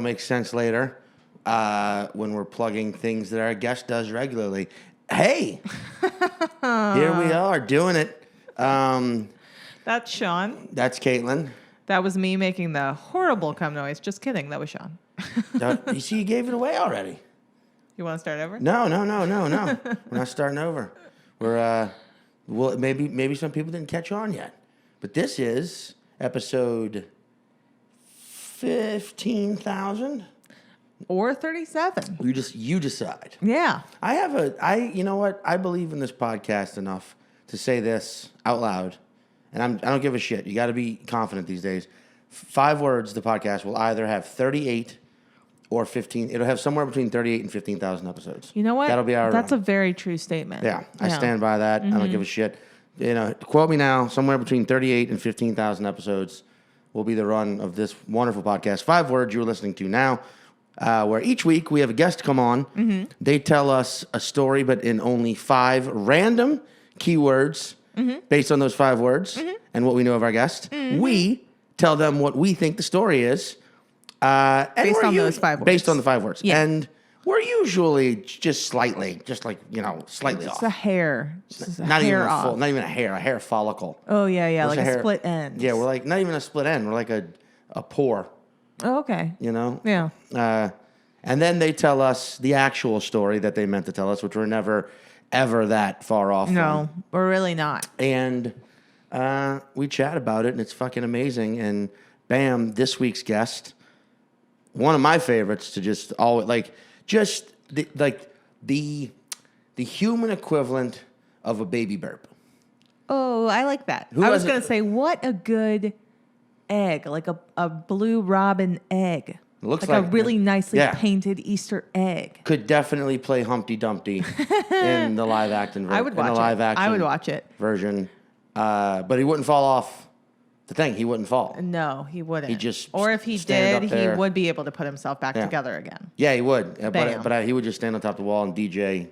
make sense later when we're plugging things that our guest does regularly. Hey, here we are doing it. That's Sean. That's Caitlin. That was me making the horrible cum noise. Just kidding. That was Sean. You see, you gave it away already. You want to start over? No. We're not starting over. We're well, maybe some people didn't catch on yet, but this is episode 15,000 or 37. You decide. Yeah. You know what? I believe in this podcast enough to say this out loud, and I don't give a shit. You got to be confident these days. 5 words. The podcast will either have 38 or 15. It'll have somewhere between 38 and 15,000 episodes. You know what? That'll be our. That's a very true statement. Yeah, I stand by that. I don't give a shit. Quote me now. Somewhere between 38 and 15,000 episodes will be the run of this wonderful podcast. 5 words you're listening to now, where each week we have a guest come on. Mm-hmm. They tell us a story, but in only 5 random keywords based on those 5 words and what we know of our guest. Mm-hmm. We tell them what we think the story is. Based on those 5 words. Based on the 5 words. Yeah. And we're usually just slightly off. It's a hair. Not even a hair follicle. Oh, yeah. What's like a split end. Yeah, we're like, not even a split end. We're like a pore. Oh, okay. You know? Yeah. And then they tell us the actual story that they meant to tell us, which we're never, ever that far off No, we're really not. And we chat about it, and it's fucking amazing. And bam, this week's guest, one of my favorites to just always, the human equivalent of a baby burp. Oh, I like that. I was going to say, what a good egg, like a blue robin egg. It looks like a really nicely painted Easter egg. Could definitely play Humpty Dumpty in the live action version. I would watch it. Version. But he wouldn't fall off the thing. He wouldn't fall. No, he wouldn't. He just or if he did, he would be able to put himself back together again. Yeah, he would. But he would just stand on top of the wall and DJ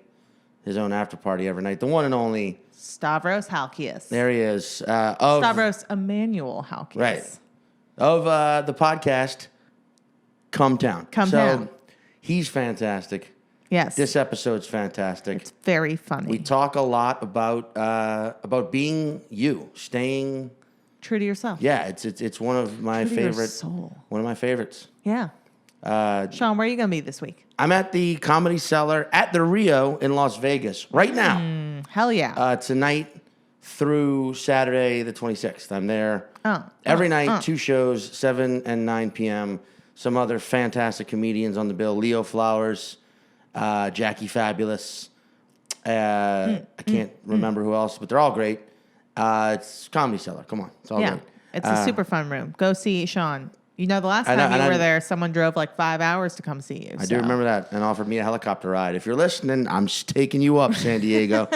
his own after party every night. The one and only Stavros Halkias. There he is. Stavros Emmanuel Halkias. Right. Of the podcast Cumtown. So he's fantastic. Yes. This episode's fantastic. It's very funny. We talk a lot about being you, staying true to yourself. Yeah, it's one of my favorites. One of my favorites. Yeah. Sean, where are you going to be this week? I'm at the Comedy Cellar at the Rio in Las Vegas right now. Hell yeah. Tonight through Saturday the 26th. I'm there every night, 2 shows, 7 and 9 p.m. Some other fantastic comedians on the bill. Leo Flowers, Jackie Fabulous. I can't remember who else, but they're all great. It's Comedy Cellar. Come on. It's all great. It's a super fun room. Go see Sean. You know, the last time you were there, someone drove like 5 hours to come see you. I do remember that and offered me a helicopter ride. If you're listening, I'm just taking you up, San Diego.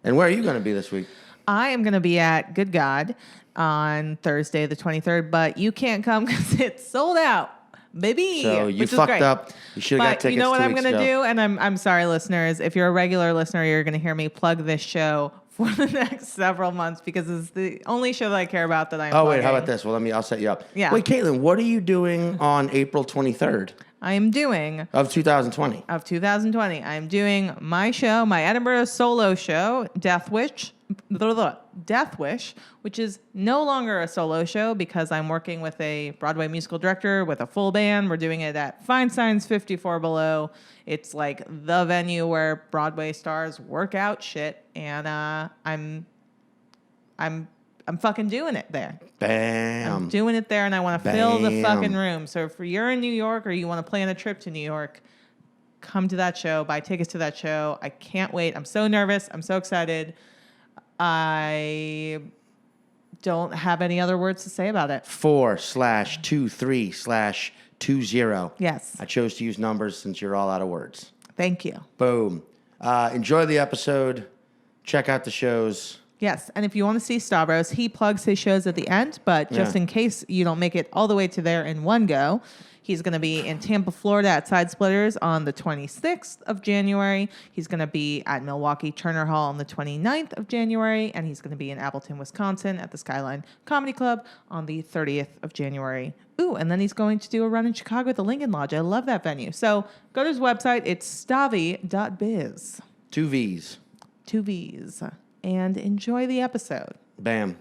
And where are you going to be this week? I am going to be at Good God on Thursday the 23rd, but you can't come because it's sold out. Baby. So you fucked up. You should have got tickets. You know what I'm going to do? And I'm sorry, listeners. If you're a regular listener, you're going to hear me plug this show for the next several months because it's the only show that I care about that I'm plugging. Wait, how about this? Well, I'll set you up. Yeah. Wait, Caitlin, what are you doing on April 23rd? I am doing... Of 2020. Of 2020. I am doing my show, my Edinburgh solo show, Death Wish, which is no longer a solo show because I'm working with a Broadway musical director with a full band. We're doing it at Feinstein's 54 Below. It's like the venue where Broadway stars work out shit, and I'm fucking doing it there. Bam. I'm doing it there, and I want to fill the fucking room. So if you're in New York or you want to plan a trip to New York, come to that show, buy tickets to that show. I can't wait. I'm so nervous. I'm so excited. I don't have any other words to say about it. 4/23/20. Yes. I chose to use numbers since you're all out of words. Thank you. Boom. Enjoy the episode. Check out the shows. Yes, and if you want to see Stavros, he plugs his shows at the end, but just in case you don't make it all the way to there in one go, He's going to be in Tampa, Florida at Side Splitters on the 26th of January. He's going to be at Milwaukee Turner Hall on the 29th of January. And he's going to be in Appleton, Wisconsin at the Skyline Comedy Club on the 30th of January. Ooh, and then he's going to do a run in Chicago at the Lincoln Lodge. I love that venue. So go to his website. It's stavvy.biz. 2 V's. 2 V's. And enjoy the episode. Bam.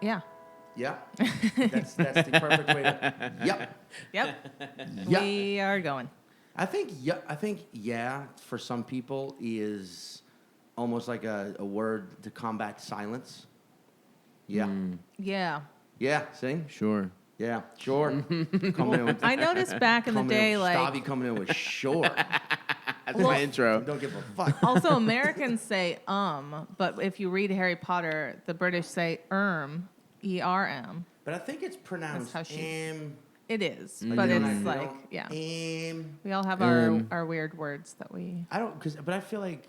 Yeah. Yeah. That's the perfect way to. Yep. Yep. We are going. I think yeah for some people is almost like a word to combat silence. Yeah. Yeah. Yeah. See. Sure. Yeah. Sure. Coming in with, I noticed back in the day, Stavvy coming in with sure. That's my intro. Don't give a fuck. Also, Americans say but if you read Harry Potter, the British say E-R-M. But I think it's pronounced That's how It is, Like, but you know it's what I like, mean? yeah. We all have our weird words that we but I feel like,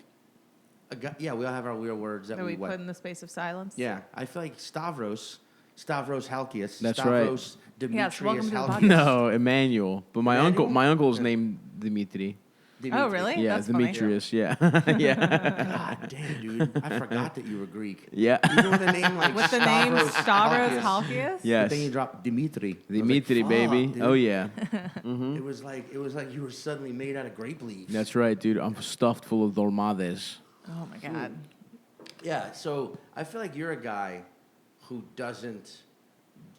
we all have our weird words that we put in the space of silence. Yeah, I feel like Stavros Halkias. That's Stavros right. Demetrius welcome to the Halkias. podcast. No, Emmanuel. But Emmanuel? my uncle's named Dimitri. Dimitri. Oh, really? Yeah, That's Demetrius. Yeah. Yeah. God damn, dude. I forgot that you were Greek. Yeah. Even with a name like With the name Stavros Halkias. Halkias? Yes. But then you dropped Dimitri. Dimitri, Fuck, baby. dude. Oh yeah. It was like you were suddenly made out of grape leaves. That's right, dude. I'm stuffed full of dolmades. Oh my God. Yeah, so I feel like you're a guy who doesn't.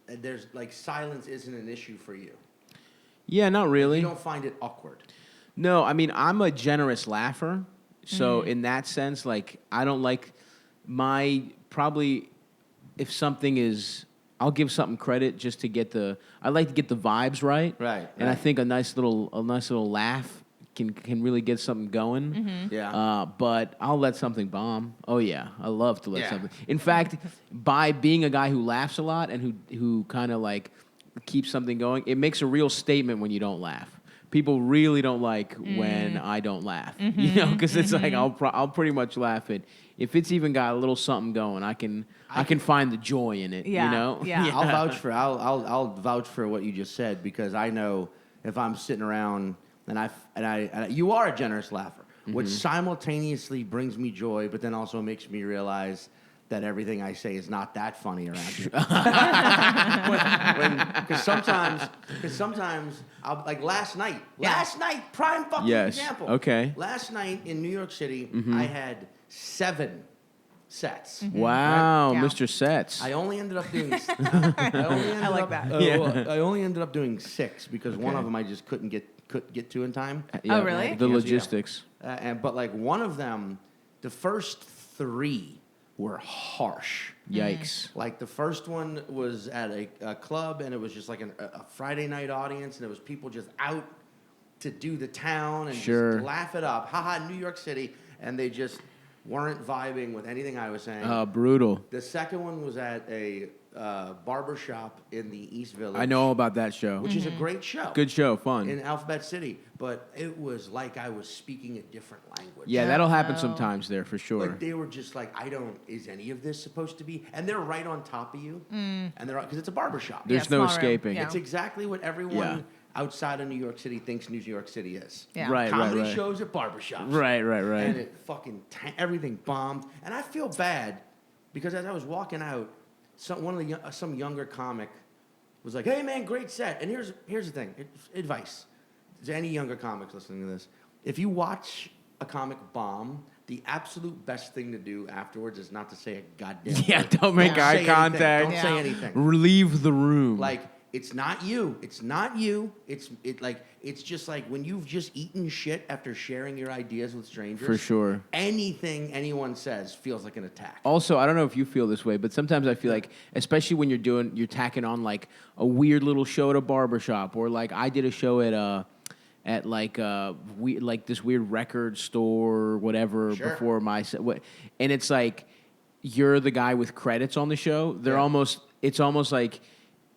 There's like silence isn't an issue for you. Yeah, not really. You don't find it awkward. No, I mean, I'm a generous laugher. So in that sense, like, I don't like if something is, I'll give something credit just to get I like to get the vibes right. Right. And I think a nice little laugh can really get something going. Yeah. But I'll let something bomb. Oh yeah, I love to let something. In fact, by being a guy who laughs a lot and who kind of like keeps something going, it makes a real statement when you don't laugh. People really don't like when I don't laugh, you know, because it's like I'll pretty much laugh at if it's even got a little something going. I can find the joy in it, Yeah, you know. yeah. I'll vouch for what you just said because I know if I'm sitting around and you are a generous laugher, which simultaneously brings me joy, but then also makes me realize that everything I say is not that funny around you. Because sometimes I'll, like last night, prime fucking example. Okay. Last night in New York City, I had 7 sets. Wow, Yeah. Mr. Sets. I only ended up doing. I like that. I only ended up doing 6 because one of them I just couldn't get to in time. Oh, really? The Yeah. logistics. But like one of them, the first 3 were harsh. Yikes. Like the first one was at a club, and it was just like a Friday night audience, and it was people just out to do the town and just laugh it up. Haha, New York City, and they just weren't vibing with anything I was saying. Brutal. The second one was at a barber shop in the East Village. I know all about that show. Which is a great show. Good show, fun. In Alphabet City, but it was like I was speaking a different language. Yeah, that'll happen sometimes there for sure. Like they were just like, is any of this supposed to be? And they're right on top of you, and they're because it's a barbershop. There's no small room. escaping. Yeah. It's exactly what everyone outside of New York City thinks New York City is. Yeah. Right, Comedy shows at barbershops. Right. And it fucking everything bombed, and I feel bad because as I was walking out, some younger comic was like, "Hey man, great set." And here's the thing, advice to any younger comics listening to this: if you watch a comic bomb, the absolute best thing to do afterwards is not to say a goddamn word. Don't make eye contact. Don't say anything. Leave the room. Like it's not you. It's not you. It's just like when you've just eaten shit after sharing your ideas with strangers. For sure. Anything anyone says feels like an attack. Also, I don't know if you feel this way, but sometimes I feel like, especially when you're tacking on like a weird little show at a barbershop, or like I did a show at like this weird record store or whatever before my set, and it's like you're the guy with credits on the show. It's almost like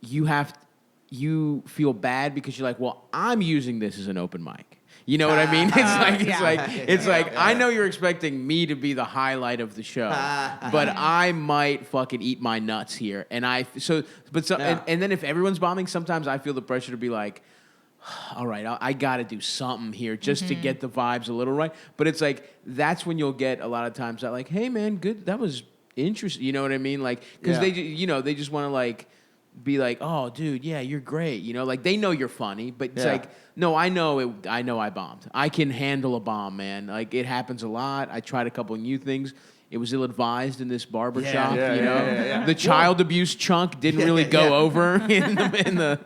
you feel bad because you're like, well, I'm using this as an open mic. You know what I mean? It's like yeah. I know you're expecting me to be the highlight of the show, but I might fucking eat my nuts here. And and then if everyone's bombing, sometimes I feel the pressure to be like, all right, I got to do something here just to get the vibes a little right. But it's like, that's when you'll get a lot of times that like, hey man, good, that was interesting. You know what I mean? Like, because they just want to like be like, oh dude, yeah, you're great. You know, like they know you're funny, but it's like, no, I know I bombed. I can handle a bomb, man. Like it happens a lot. I tried a couple of new things. It was ill-advised in this barber shop, you know. The child abuse chunk didn't really go over in the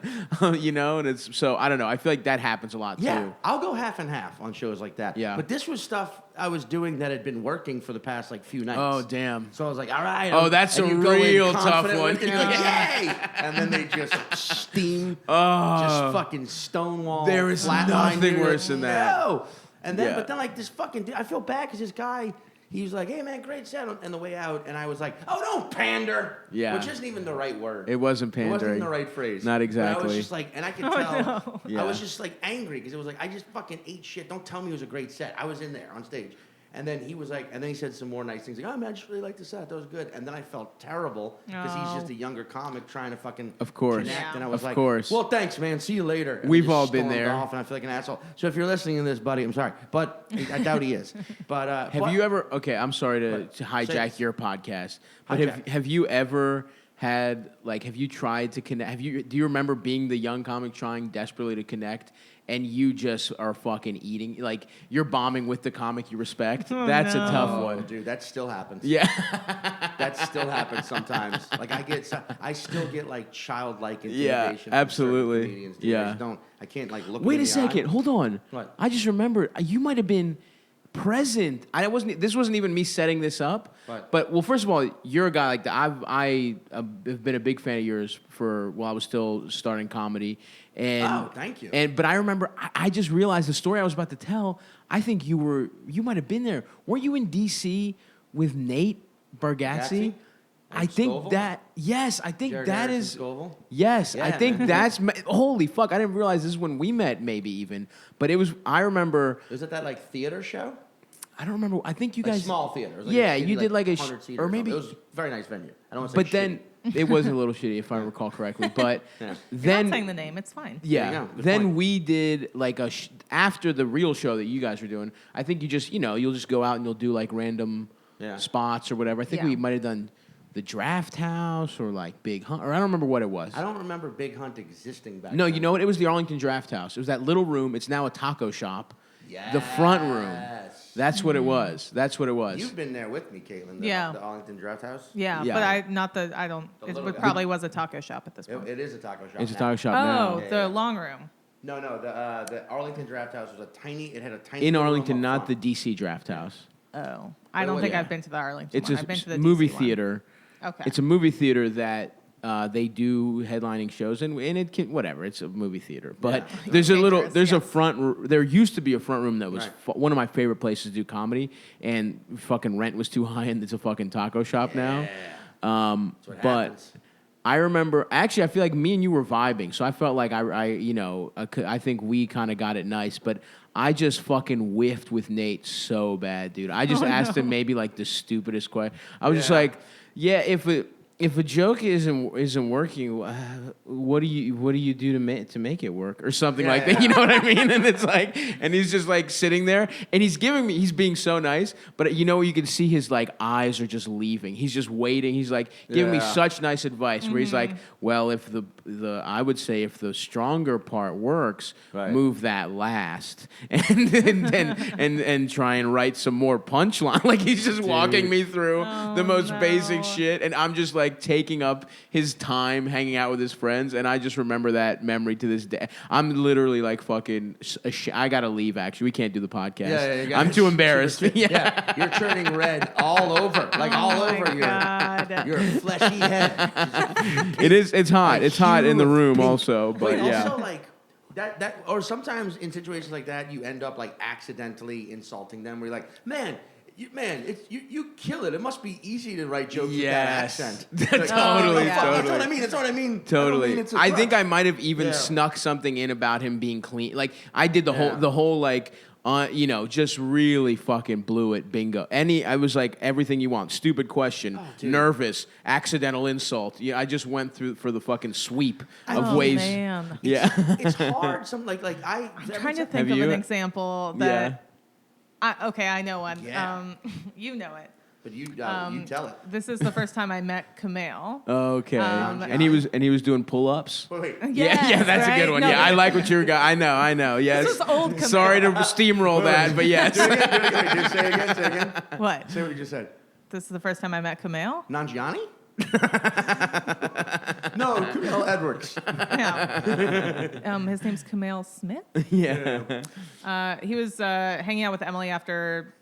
you know, and it's so I don't know. I feel like that happens a lot too. I'll go half and half on shows like that. Yeah. But this was stuff I was doing that had been working for the past like few nights. Oh damn. So I was like, all right. Oh, that's a real tough one. And you're like, yay! And then they just steam, just fucking stonewall. There is nothing worse than that. No. And then, but then like this fucking dude, I feel bad because this guy. He was like, hey, man, great set on the way out. And I was like, oh, don't pander. Yeah. Which isn't even the right word. It wasn't pandering. It wasn't even the right phrase. Not exactly. But I was just like, and I could tell. No. I was just like angry because it was like, I just fucking ate shit. Don't tell me it was a great set. I was in there on stage. And then he was like, and then he said some more nice things. Like, oh, man, I just really liked the set. That was good. And then I felt terrible because he's just a younger comic trying to fucking connect. Yeah. And I was like, course. well, thanks, man. See you later. And We've I just all been stormed there. off and I feel like an asshole. So if you're listening to this, buddy, I'm sorry. But I doubt he is. But have you ever? Okay, I'm sorry to hijack your podcast, but have you ever had like? Have you tried to connect? Do you remember being the young comic trying desperately to connect, and you just are fucking eating like you're bombing with the comic you respect? That's a tough one, dude. That still happens. Yeah, that still happens sometimes. Like I still get like childlike intimidation. Yeah, from absolutely. certain comedians, dude. Yeah, I can't like look. Wait a second. Hold on. What? I just remembered. You might have been present. This wasn't even me setting this up. What? But well, first of all, you're a guy like that. I've been a big fan of yours while I was still starting comedy. And thank you. But I remember I just realized the story I was about to tell. I think you might have been there. Weren't you in D.C. with Nate Bargatze? I think Scoville? that yes, I think Jared that Harrison is Scoville? yes. Yeah, I think man. that's holy fuck. I didn't realize this is when we met, maybe even. But it was. I remember. Was it that like theater show? I don't remember. I think you Like guys small theater. It was like yeah, a shitty, you did like a 100 seats or maybe. something. It was a very nice venue. I don't want to say But then it was a little shitty if I recall correctly. But You're then not saying the name. It's fine. There you yeah, go. Good then point. we did like after the real show that you guys were doing. I think you just you'll just go out and you'll do like random spots or whatever. I think Yeah. we might have done the Draft House or like Big Hunt or I don't remember what it was. I don't remember Big Hunt existing back No, then. you know what? It was the Arlington Draft House. It was that little room. It's now a taco shop. Yes. The front room. That's what it was. That's what it was. You've been there with me, Caitlin. Yeah. The Arlington Draft House. Yeah, Yeah. but I don't. The It little guy. probably was a taco shop at this point. It is a taco shop. It's a now. taco shop Oh, now. the long room. No. The Arlington Draft House was it had a tiny. In little room Arlington, up not the front. DC Draft House. Oh, I Wait, don't think yeah. I've been to the Arlington It's one. a I've been to the movie DC one. theater. Okay. It's a movie theater that they do headlining shows and it can whatever. It's a movie theater, but there's Dangerous, a front. There used to be a front room that was Right. one of my favorite places to do comedy, and fucking rent was too high, and it's a fucking taco shop now. That's what But happens. I remember actually, I feel like me and you were vibing, so I felt like I think we kind of got it nice, but. I just fucking whiffed with Nate so bad, dude. I just asked him maybe like the stupidest question. I was just like, "Yeah, if a joke isn't working, what do you do to make it work or something like that?" You know what I mean? And it's like, and he's just like sitting there, and he's being so nice, but you can see his like eyes are just leaving. He's just waiting. He's like giving me such nice advice where he's like, "Well, if I would say if the stronger part works, move that last, and then try and write some more punchline." Like he's just walking me through the most basic shit, and I'm just like taking up his time hanging out with his friends, and I just remember that memory to this day. I'm literally like fucking I gotta leave, actually. We can't do the podcast. I'm too embarrassed. Yeah, you're turning red all over, like all over your fleshy head. It's hot. It's hot in the room pink. also, but Wait, yeah. Also, like or sometimes in situations like that, you end up like accidentally insulting them. Where you're like, man, you kill it. It must be easy to write jokes with that accent. Totally. That's what I mean. That's what I mean. Totally. I think I might have even Yeah. snuck something in about him being clean. Like I did the whole like just really fucking blew it. Bingo. I was like everything you want. Stupid question. Nervous. Accidental insult. Yeah, I just went through for the fucking sweep of ways. Man. Yeah. It's hard. I'm trying to think of an example that. I know one. Yeah. You know it. But you tell it. This is the first time I met Kumail. Okay. And he was doing pull-ups. Wait. Yes, that's a good one. No, I like what you're I know. Yes. This is old Kumail. Sorry to steamroll that, but yes. Do it again. Say it again. What? Say what you just said. This is the first time I met Kumail? Nanjiani? No, Kumail Edwards. Yeah. His name's Kumail Smith. Yeah. He was hanging out with Emily after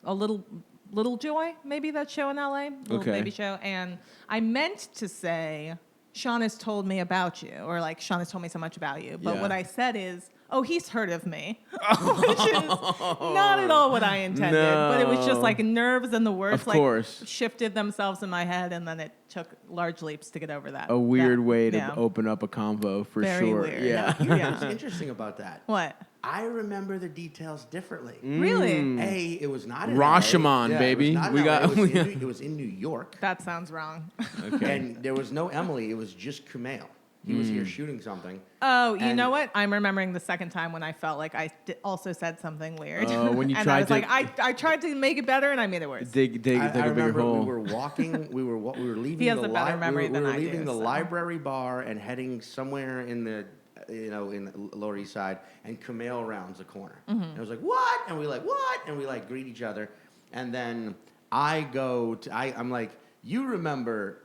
a Little Joy, maybe that show in LA, little baby show. And I meant to say, Sean has told me about you, or like Sean has told me so much about you. But what I said is, oh, he's heard of me, which is not at all what I intended. No. But it was just like nerves and the words Of course. shifted themselves in my head, and then it took large leaps to get over that. A weird way to open up a convo for Very sure. weird. Yeah. What's interesting about that? What? I remember the details differently. Really? It was not in Rashomon, LA. baby. It was in New York. That sounds wrong. Okay. And there was no Emily. It was just Kumail. He was here shooting something. Oh, you know what? I'm remembering the second time when I felt like I also said something weird. When you and tried I was to like, I tried to make it better, and I made it worse. dig I a bigger remember hole. we were walking. We were leaving. He has the a better memory we than were I do, leaving the so. library bar and heading somewhere in the in the Lower East Side, and Kumail rounds the corner. And I was like, "What?" And we what? And we greet each other, and then I'm like, "You remember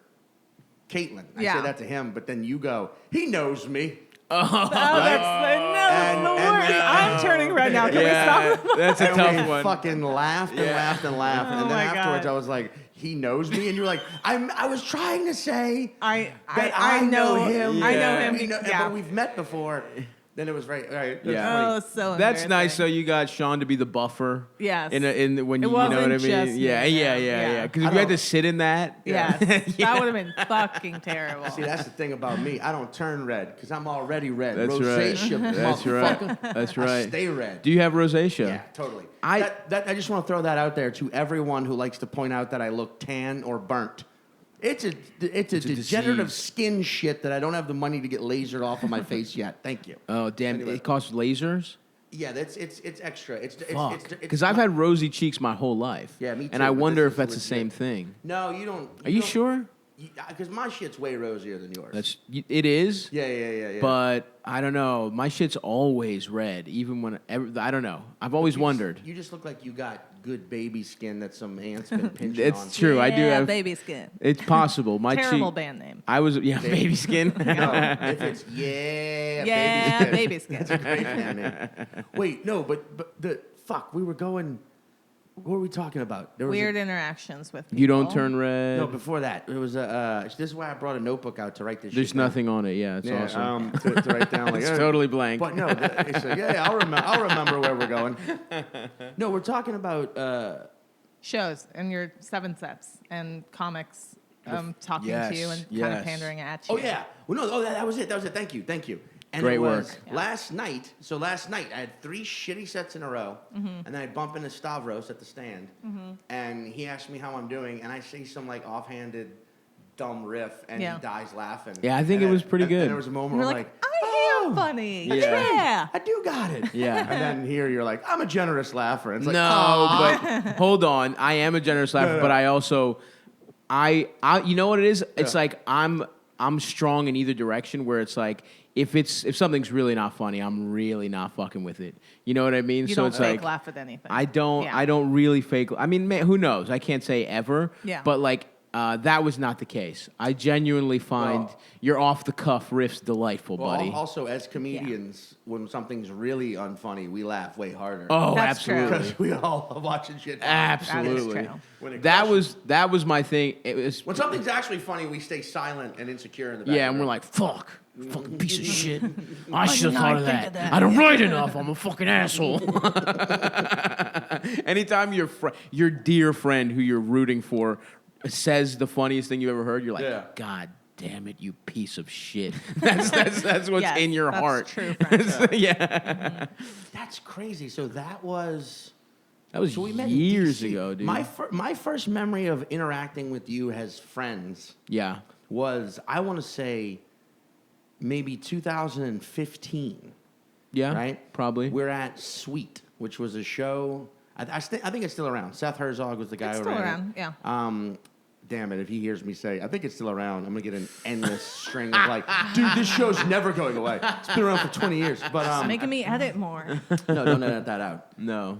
Caitlin?" I say that to him, but then you go, "He knows me." That's the worst. I'm turning red now. Can we stop? That's a And tough we one. fucking laughed and laughed and laughed, and then my afterwards God. I was like, "He knows me," and you're like, I was trying to say I know him. I know him. But we've met before. Then it was right. That's Yeah. funny. Oh, so That's nice. So embarrassing. you got Sean to be the buffer. Yes. When It you know what I wasn't mean. just me, Yeah. yeah. Because I if you had don't- to sit in that. Yes. That would have been fucking terrible. See, that's the thing about me. I don't turn red because I'm already red. That's Rosacea, right. That's right. motherfucker. That's I right. stay red. Do you have rosacea? Yeah, totally. I I just want to throw that out there to everyone who likes to point out that I look tan or burnt. It's a degenerative disease. skin shit that I don't have the money to get lasered off of my face yet. Thank you. Oh damn! Anyway. It costs lasers. Yeah, it's extra. Fuck. Because I've had rosy cheeks my whole life. Yeah, me too, And I but wonder this if is that's the legit. same thing. No, you don't. Are you don't- sure? Because my shit's way rosier than yours. It is. Yeah. But I don't know. My shit's always red, even when I don't know. I've always wondered. You just look like you got good baby skin that some aunt's been pinching on. It's true. I do have. baby skin. It's possible. My Terrible cheek. band name. I was baby skin. No, if it's Yeah, baby skin. That's a great band name. Wait, no, but we were going. What were we talking about? There was Weird interactions with people. You don't turn red. No, before that, it was this is why I brought a notebook out to write this. There's shit down. nothing on it. Yeah, it's Yeah, awesome. to write down like It's totally blank. But no, I'll remember where we're going. No, we're talking about. Shows and your 7 sets and comics talking Yes, to you and kind yes. of pandering at you. Oh yeah, well no, that was it. Thank you. And Great it was work. Yeah. last night. So last night I had 3 shitty sets in a row, and then I bump into Stavros at the stand, and he asked me how I'm doing, and I say some offhanded, dumb riff, and Yeah. he dies laughing. Yeah, I think And it was pretty good. And there was a moment You're where like, I'm like, I am funny. Yeah. Yeah. I do got it. Yeah. And then here you're like, I'm a generous laugher. And it's like, No, but hold on. I am a generous laugher, No. but I also, I, you know what it is? It's Yeah. like I'm strong in either direction. Where it's like if something's really not funny, I'm really not fucking with it. You know what I mean? You So don't it's fake like laugh at anything. I don't Yeah. I don't really fake. I mean, who knows? I can't say ever. Yeah. But like. That was not the case. I genuinely find Well- your off-the-cuff riffs delightful, well, buddy. also as comedians, when something's really unfunny, we laugh way harder. Oh, That's true. absolutely. Because we all are watching shit. Absolutely. true. When it That crushes- was my thing. It was When something's actually funny, we stay silent and insecure in the back. yeah, and we're like, fuck, fucking piece of shit. I should have thought of that. I don't write enough. I'm a fucking asshole. Anytime your dear friend who you're rooting for says the funniest thing you ever heard, you're like, God damn it, you piece of shit. That's what's in your heart. True friendship. Yeah. That's crazy. So that was we met years ago, dude. My first memory of interacting with you as friends was, I want to say, maybe 2015. Yeah, right? Probably. We're at Sweet, which was a show. I think it's still around. Seth Herzog was the guy who ran it. It's still around, yeah. Damn it, if he hears me say, I think it's still around, I'm going to get an endless string of like, dude, this show's never going away. It's been around for 20 years. But It's making me edit more. No, don't edit that out. No.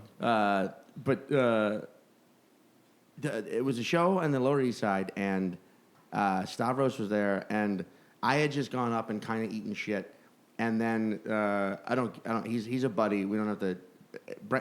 It was a show on the Lower East Side, and Stavros was there, and I had just gone up and kind of eaten shit. And then he's a buddy. We don't have to.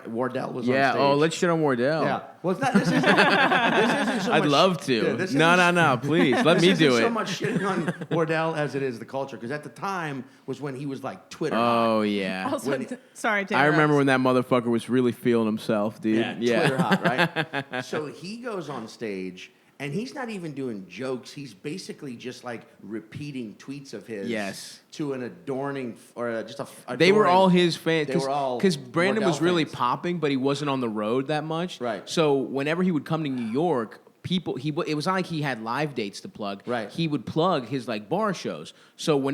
Wardell was on stage. Oh, let's shit on Wardell. Yeah. Well, it's not. This isn't so much. I'd love to. Yeah, no. Please let me do it. So much shitting on Wardell as it is the culture, because at the time was when he was like Twitter. Oh yeah. Also, sorry, I remember when that motherfucker was really feeling himself, dude. Yeah. Twitter hot, right? So he goes on stage. And he's not even doing jokes. He's basically just like repeating tweets of his to an adorning or just a. They were all his fans. They were all because Brandon was really fans. popping, but he wasn't on the road that much. Right. So whenever he would come to New York, it was not like he had live dates to plug. Right. He would plug his like bar shows. So when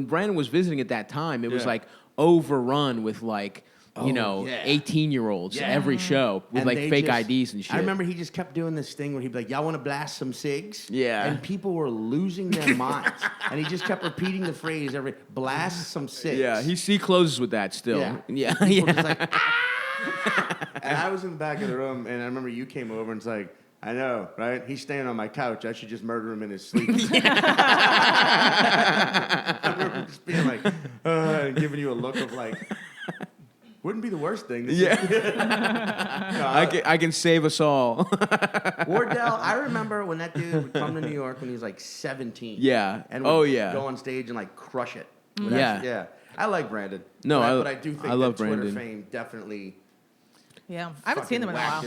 Brandon was visiting at that time, it was like overrun with like. 18-year-olds every show with And like they fake just- IDs and shit. I remember he just kept doing this thing where he'd be like, y'all want to blast some cigs? Yeah. And people were losing their minds. And he just kept repeating the phrase blast some cigs. Yeah, he closes with that still. Yeah. People just like, and I was in the back of the room, and I remember you came over and it's like, I know, right? He's staying on my couch. I should just murder him in his sleep. I remember just being like, and giving you a look of like, wouldn't be the worst thing. I can save us all. Wardell, I remember when that dude would come to New York when he was like 17. Yeah. And would yeah. go on stage and like crush it. Yeah. I like Brandon. No, but I do think I love Twitter Brandon. fame definitely. Yeah, I haven't seen him in a while.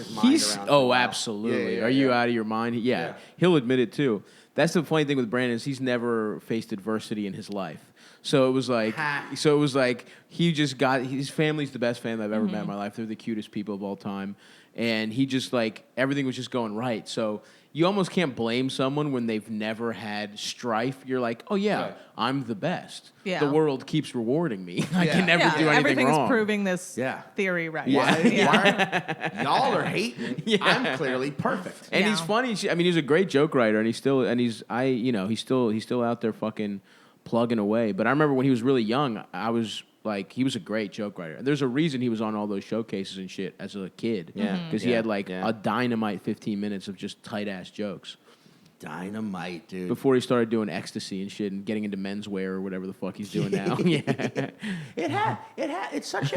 Absolutely. Are you out of your mind? Yeah. He'll admit it too. That's the funny thing with Brandon is he's never faced adversity in his life. So it was like, he just got, his family's the best family I've ever met in my life. They're the cutest people of all time. And he just like, everything was just going right. So you almost can't blame someone when they've never had strife. You're like, oh yeah, I'm the best. Yeah. The world keeps rewarding me. I can never do anything everything's wrong. proving this theory right. Why y'all are hating? I'm clearly perfect. And he's funny. I mean, he's a great joke writer, and he's still out there fucking plugging away. But I remember when he was really young, I was like, he was a great joke writer. There's a reason he was on all those showcases and shit as a kid. Yeah. Because he had like a dynamite 15 minutes of just tight ass jokes. Dynamite, dude. Before he started doing ecstasy and shit and getting into menswear or whatever the fuck he's doing now. It's such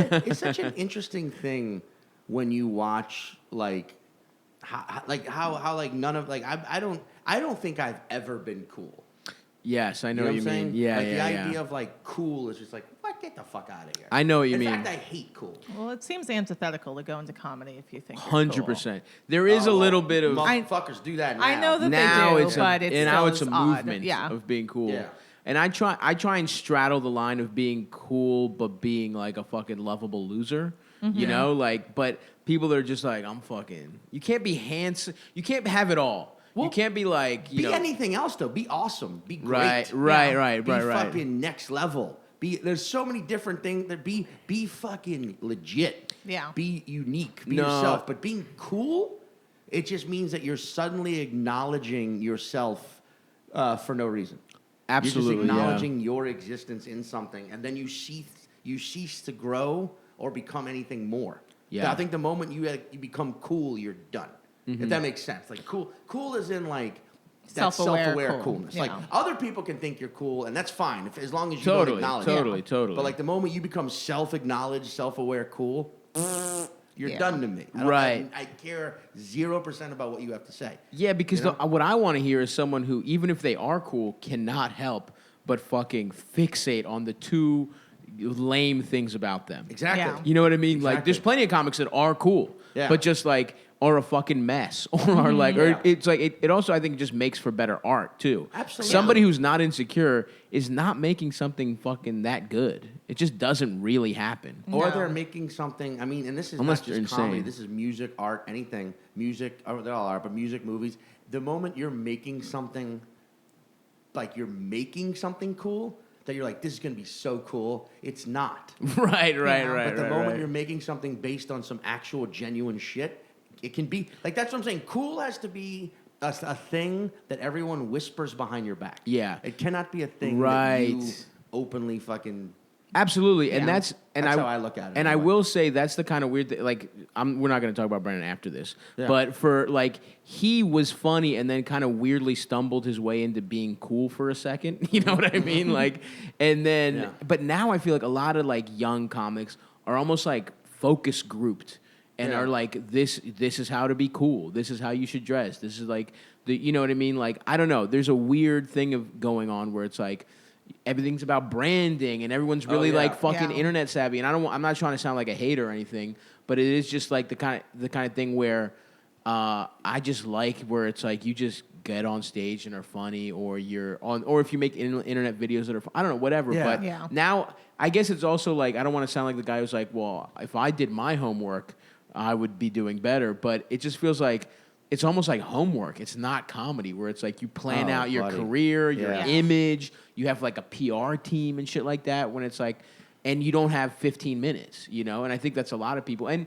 an interesting thing when you watch how none of I don't think I've ever been cool. Yes, I know what you saying? mean. Yeah, the idea of like cool is just like, what? Get the fuck out of here. I know what you mean. In fact, I hate cool. Well, it seems antithetical to go into comedy if you think 100%. There is a little bit of motherfuckers do that now. I know that now they do, but it's a movement odd. of being cool. Yeah. And I try and straddle the line of being cool but being like a fucking lovable loser. You know, like, but people are just like, you can't be handsome. You can't have it all. Well, you can't be like, be anything else though. Be awesome. Be great. Right. Be fucking next level. There's so many different things that be fucking legit. Yeah. Be unique. Be yourself. But being cool, it just means that you're suddenly acknowledging yourself for no reason. Absolutely. You're just acknowledging your existence in something, and then you cease to grow or become anything more. Yeah. I think the moment you become cool, you're done. If that makes sense. Like cool is in like that self-aware coolness. Yeah. Like other people can think you're cool, and that's fine as long as you don't acknowledge it. Totally. But like the moment you become self-acknowledged, self-aware cool, you're done to me. I care 0% about what you have to say. Yeah, because what I want to hear is someone who, even if they are cool, cannot help but fucking fixate on the two lame things about them. Exactly. Yeah. You know what I mean? Exactly. Like, there's plenty of comics that are cool, but just like are a fucking mess, or are like, or it's like it also I think just makes for better art too. Absolutely. Somebody who's not insecure is not making something fucking that good. It just doesn't really happen. Or they're making something. I mean, and this is Unless not you're just comedy. insane. This is music, art, anything. Music, they're all art, but music, movies. The moment you're making something, like you're making something cool, that you're like, this is gonna be so cool. It's not. Right. But the moment you're making something based on some actual genuine shit, it can be like that's what I'm saying. Cool has to be a thing that everyone whispers behind your back. Yeah. It cannot be a thing that Right. you openly fucking. Absolutely, and Yeah. that's how I look at it. And I will say that's the kind of weird thing. Like, we're not going to talk about Brandon after this, Yeah. but for like, he was funny and then kind of weirdly stumbled his way into being cool for a second. You know what I mean? Like, and then, but now I feel like a lot of like young comics are almost like focus grouped. And are like, this is how to be cool. This is how you should dress. This is like you know what I mean? Like, I don't know. There's a weird thing of going on where it's like everything's about branding and everyone's really like fucking internet savvy. And I'm not trying to sound like a hater or anything, but it is just like the kind of thing where I just like where it's like you just get on stage and are funny, or if you make internet videos that are I don't know, whatever. Yeah. But now I guess it's also like I don't want to sound like the guy who's like, well, if I did my homework, I would be doing better. But it just feels like it's almost like homework. It's not comedy where it's like you plan out your career, your image. You have like a PR team and shit like that when it's like, and you don't have 15 minutes, you know? And I think that's a lot of people. And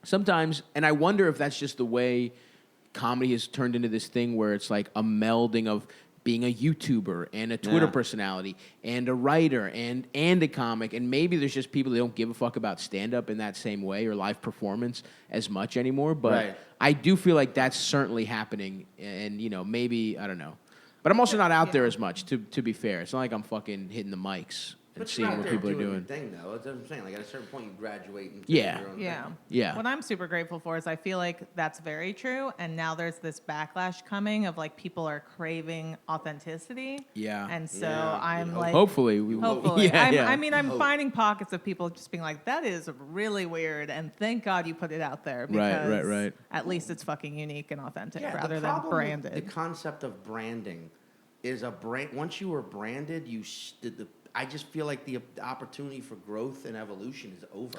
sometimes, and I wonder if that's just the way comedy has turned into this thing where it's like a melding of being a YouTuber and a Twitter personality and a writer and a comic. And maybe there's just people that don't give a fuck about stand-up in that same way or live performance as much anymore. But I do feel like that's certainly happening. And, you know, maybe, I don't know. But I'm also not out there as much, to be fair. It's not like I'm fucking hitting the mics and seeing what people are doing. Your thing, though. That's what I'm saying. Like, at a certain point, you graduate and Yeah. your own Yeah. thing. Yeah. What I'm super grateful for is I feel like that's very true. And now there's this backlash coming of like people are craving authenticity. Yeah. And so Yeah. I'm like, Hopefully. We will. hopefully. Yeah, I mean, I'm finding pockets of people just being like, that is really weird. And thank God you put it out there. Because right. at least it's fucking unique and authentic Yeah, rather the than problem branded. with the concept of branding is a brand. Once you were branded, I just feel like the opportunity for growth and evolution is over.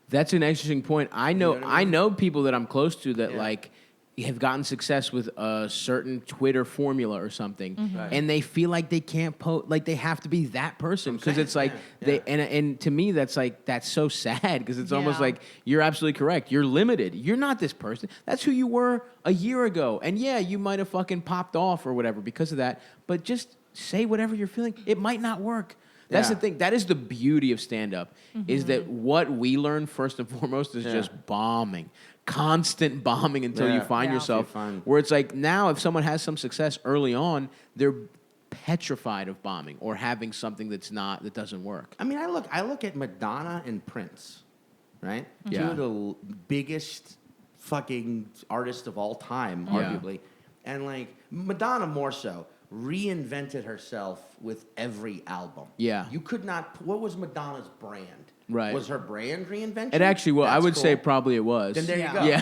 That's an interesting point. I know, what I mean? I know people that I'm close to that like have gotten success with a certain Twitter formula or something, Right. and they feel like they can't post, like they have to be that person because it's like yeah. and to me that's so sad because it's almost Yeah. like you're absolutely correct. You're limited. You're not this person. That's who you were a year ago, and yeah, you might have fucking popped off or whatever because of that. But just say whatever you're feeling. It might not work. That's the thing. That is the beauty of stand-up, is that what we learn first and foremost is just bombing. Constant bombing until you find yourself where it's like now if someone has some success early on, they're petrified of bombing or having something that doesn't work. I mean, I look at Madonna and Prince, right? Yeah. Two of the biggest fucking artists of all time, arguably. And like Madonna more so reinvented herself with every album. Yeah. You could not. What was Madonna's brand? Right. Was her brand reinvention? It actually, well, I That's would say cool. probably it was. Then there you go. Yeah.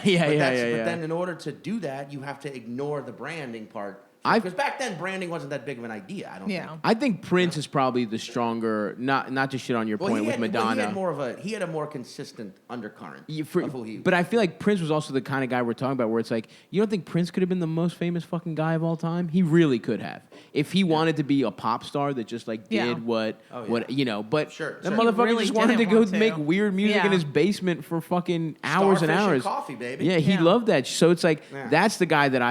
But then in order to do that, you have to ignore the branding part. Because back then, branding wasn't that big of an idea, I don't think. I think Prince is probably the stronger, not to shit on your point with Madonna. He had a more consistent undercurrent of who he was. But I feel like Prince was also the kind of guy we're talking about where it's like, you don't think Prince could have been the most famous fucking guy of all time? He really could have. If he wanted to be a pop star that just like did what you know, but that motherfucker really just wanted to didn't go want to. make weird music in his basement for fucking hours and Starfish and hours. coffee, baby. Yeah, he loved that. So it's like Yeah. that's the guy that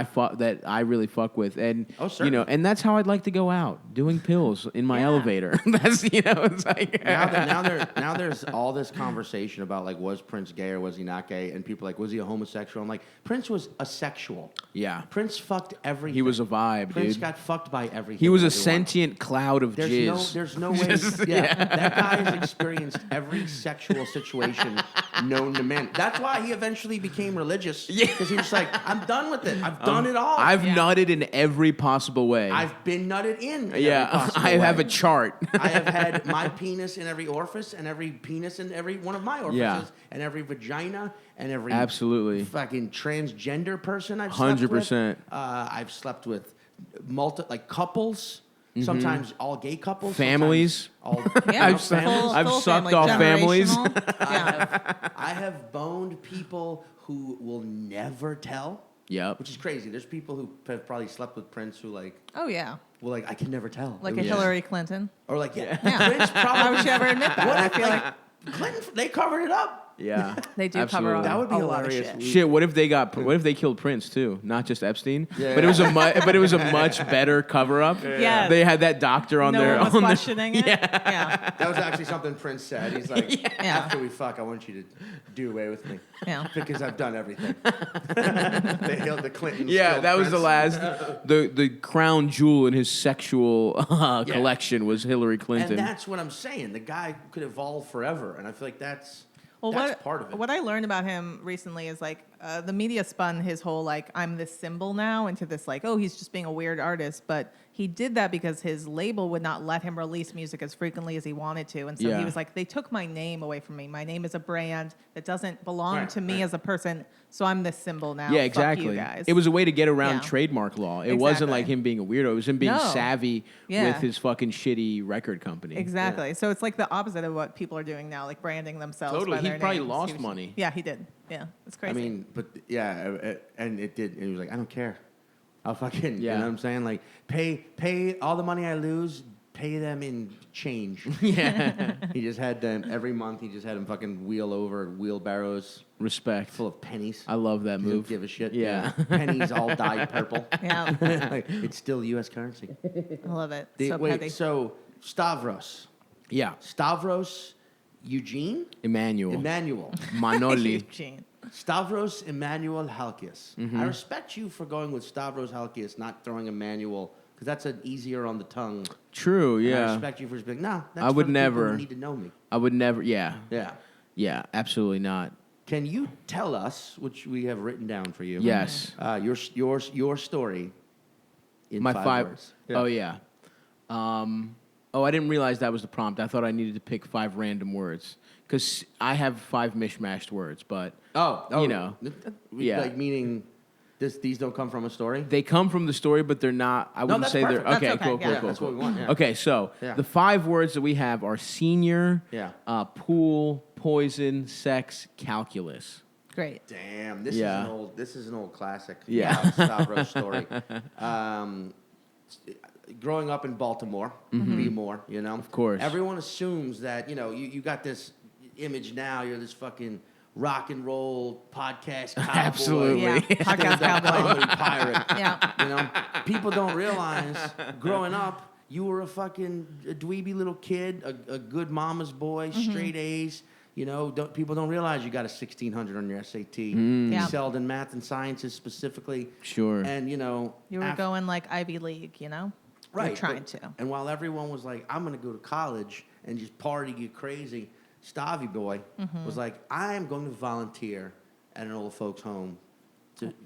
I really fuck with, and you know, and that's how I'd like to go out, doing pills in my elevator. That's it's like now there's all this conversation about like was Prince gay or was he not gay, and people are like was he a homosexual? I'm like Prince was asexual. Yeah, Prince fucked everything. he was a vibe, Prince dude. got fucked by everything. He was a everyone. sentient cloud of jizz. There's no way. That guy has experienced every sexual situation known to man. That's why he eventually became religious. Because he was like, I'm done with it. I've done it all. I've nutted in every possible way. I've been nutted in yeah, every possible I way. have a chart. I have had my penis in every orifice and every penis in every one of my orifices and every vagina and every Absolutely. fucking transgender person I've slept with. 100%. I've slept with couples. Sometimes all gay couples. Families. All, Yeah, I've full sucked family, off families. generational. Yeah. I have boned people who will never tell. Yep. Which is crazy. There's people who have probably slept with Prince who like, Oh, yeah. well, like I can never tell. Like It a was- Hillary Clinton. Or like, yeah. Yeah. Prince probably. Why would you ever admit that? What I if, feel like, like Clinton, they covered it up. Yeah. they do Absolutely. cover That would be a lot of hilarious. shit. Shit, what if they killed Prince too? Not just Epstein. Yeah. But it was a much better cover up. Yeah. They had that doctor on No there. one was on the- questioning it. Yeah. That was actually something Prince said. He's like, Yeah. after we fuck, I want you to do away with me. Yeah. Because I've done everything. the Clintons. Yeah, killed that was the Prince. last. The crown jewel in his sexual collection was Hillary Clinton. And that's what I'm saying. The guy could evolve forever. And I feel like that's Well, That's part of it. What I learned about him recently is like the media spun his whole like I'm this symbol now into this like, oh, he's just being a weird artist, but he did that because his label would not let him release music as frequently as he wanted to, and so Yeah. he was like, they took my name away from me. My name is a brand that doesn't belong Right, to me right. as a person, so I'm this symbol now. Yeah, Fuck exactly. you guys. It was a way to get around Yeah. trademark law. It wasn't like Exactly. him being a weirdo. It was him being No. savvy Yeah. with his fucking shitty record company. Exactly. So it's like the opposite of what people are doing now, like branding themselves. Totally. By He their probably names. lost He was- money. Yeah, he did. Yeah, it's crazy. I mean, but yeah, and it did. And he was like, I don't care. I'll fucking, you Yeah. know what I'm saying? Like, pay all the money I lose, pay them in change. Yeah. He just had them every month. He just had them fucking wheel over wheelbarrows Respect. full of pennies. I love that He didn't move. give a shit. Yeah. Pennies all dyed purple. yeah, Like, it's still U.S. currency. I love it. The- So wait, petty. so Stavros. Yeah. Stavros Eugene? Emmanuel. Manoli. Eugene. Stavros Emmanuel Halkias. Mm-hmm. I respect you for going with Stavros Halkias, not throwing Emmanuel, because that's an easier on the tongue. True, And I yeah. respect you for just being, no, that's I would for the people never. who need to know me. I would never, yeah. Yeah. Yeah, absolutely not. Can you tell us, which we have written down for you? Yes. Your story in My five words. Oh, yeah. I didn't realize that was the prompt. I thought I needed to pick 5 random words. Because I have 5 mishmashed words, but Oh, you know. Yeah. Like meaning these don't come from a story? they come from the story, but they're not. I wouldn't that's say they're. perfect. That's Okay, okay, cool, yeah. cool, Yeah, cool. that's what cool. we want, yeah. Okay, so Yeah. the 5 words that we have are senior, Yeah. pool, poison, sex, calculus. Great. Damn, this Yeah. is an old classic. Yeah. Stavros story. Growing up in Baltimore, be more, you know. Of course. Everyone assumes that, you know, you got this image now, you're this fucking rock and roll podcast cowboy. Absolutely. Yeah, podcast stand-up cowboy. comedy pirate. Yeah. You know, people don't realize growing up, you were a fucking dweeby little kid, a good mama's boy, straight A's. You know, people don't realize you got a 1600 on your SAT. You Yeah. excelled in math and sciences specifically. Sure. And, you know. You were going like Ivy League, you know? Right. You're trying but- to. And while everyone was like, I'm going to go to college and just party, get crazy, Stavvy boy was like, I am going to volunteer at an old folks home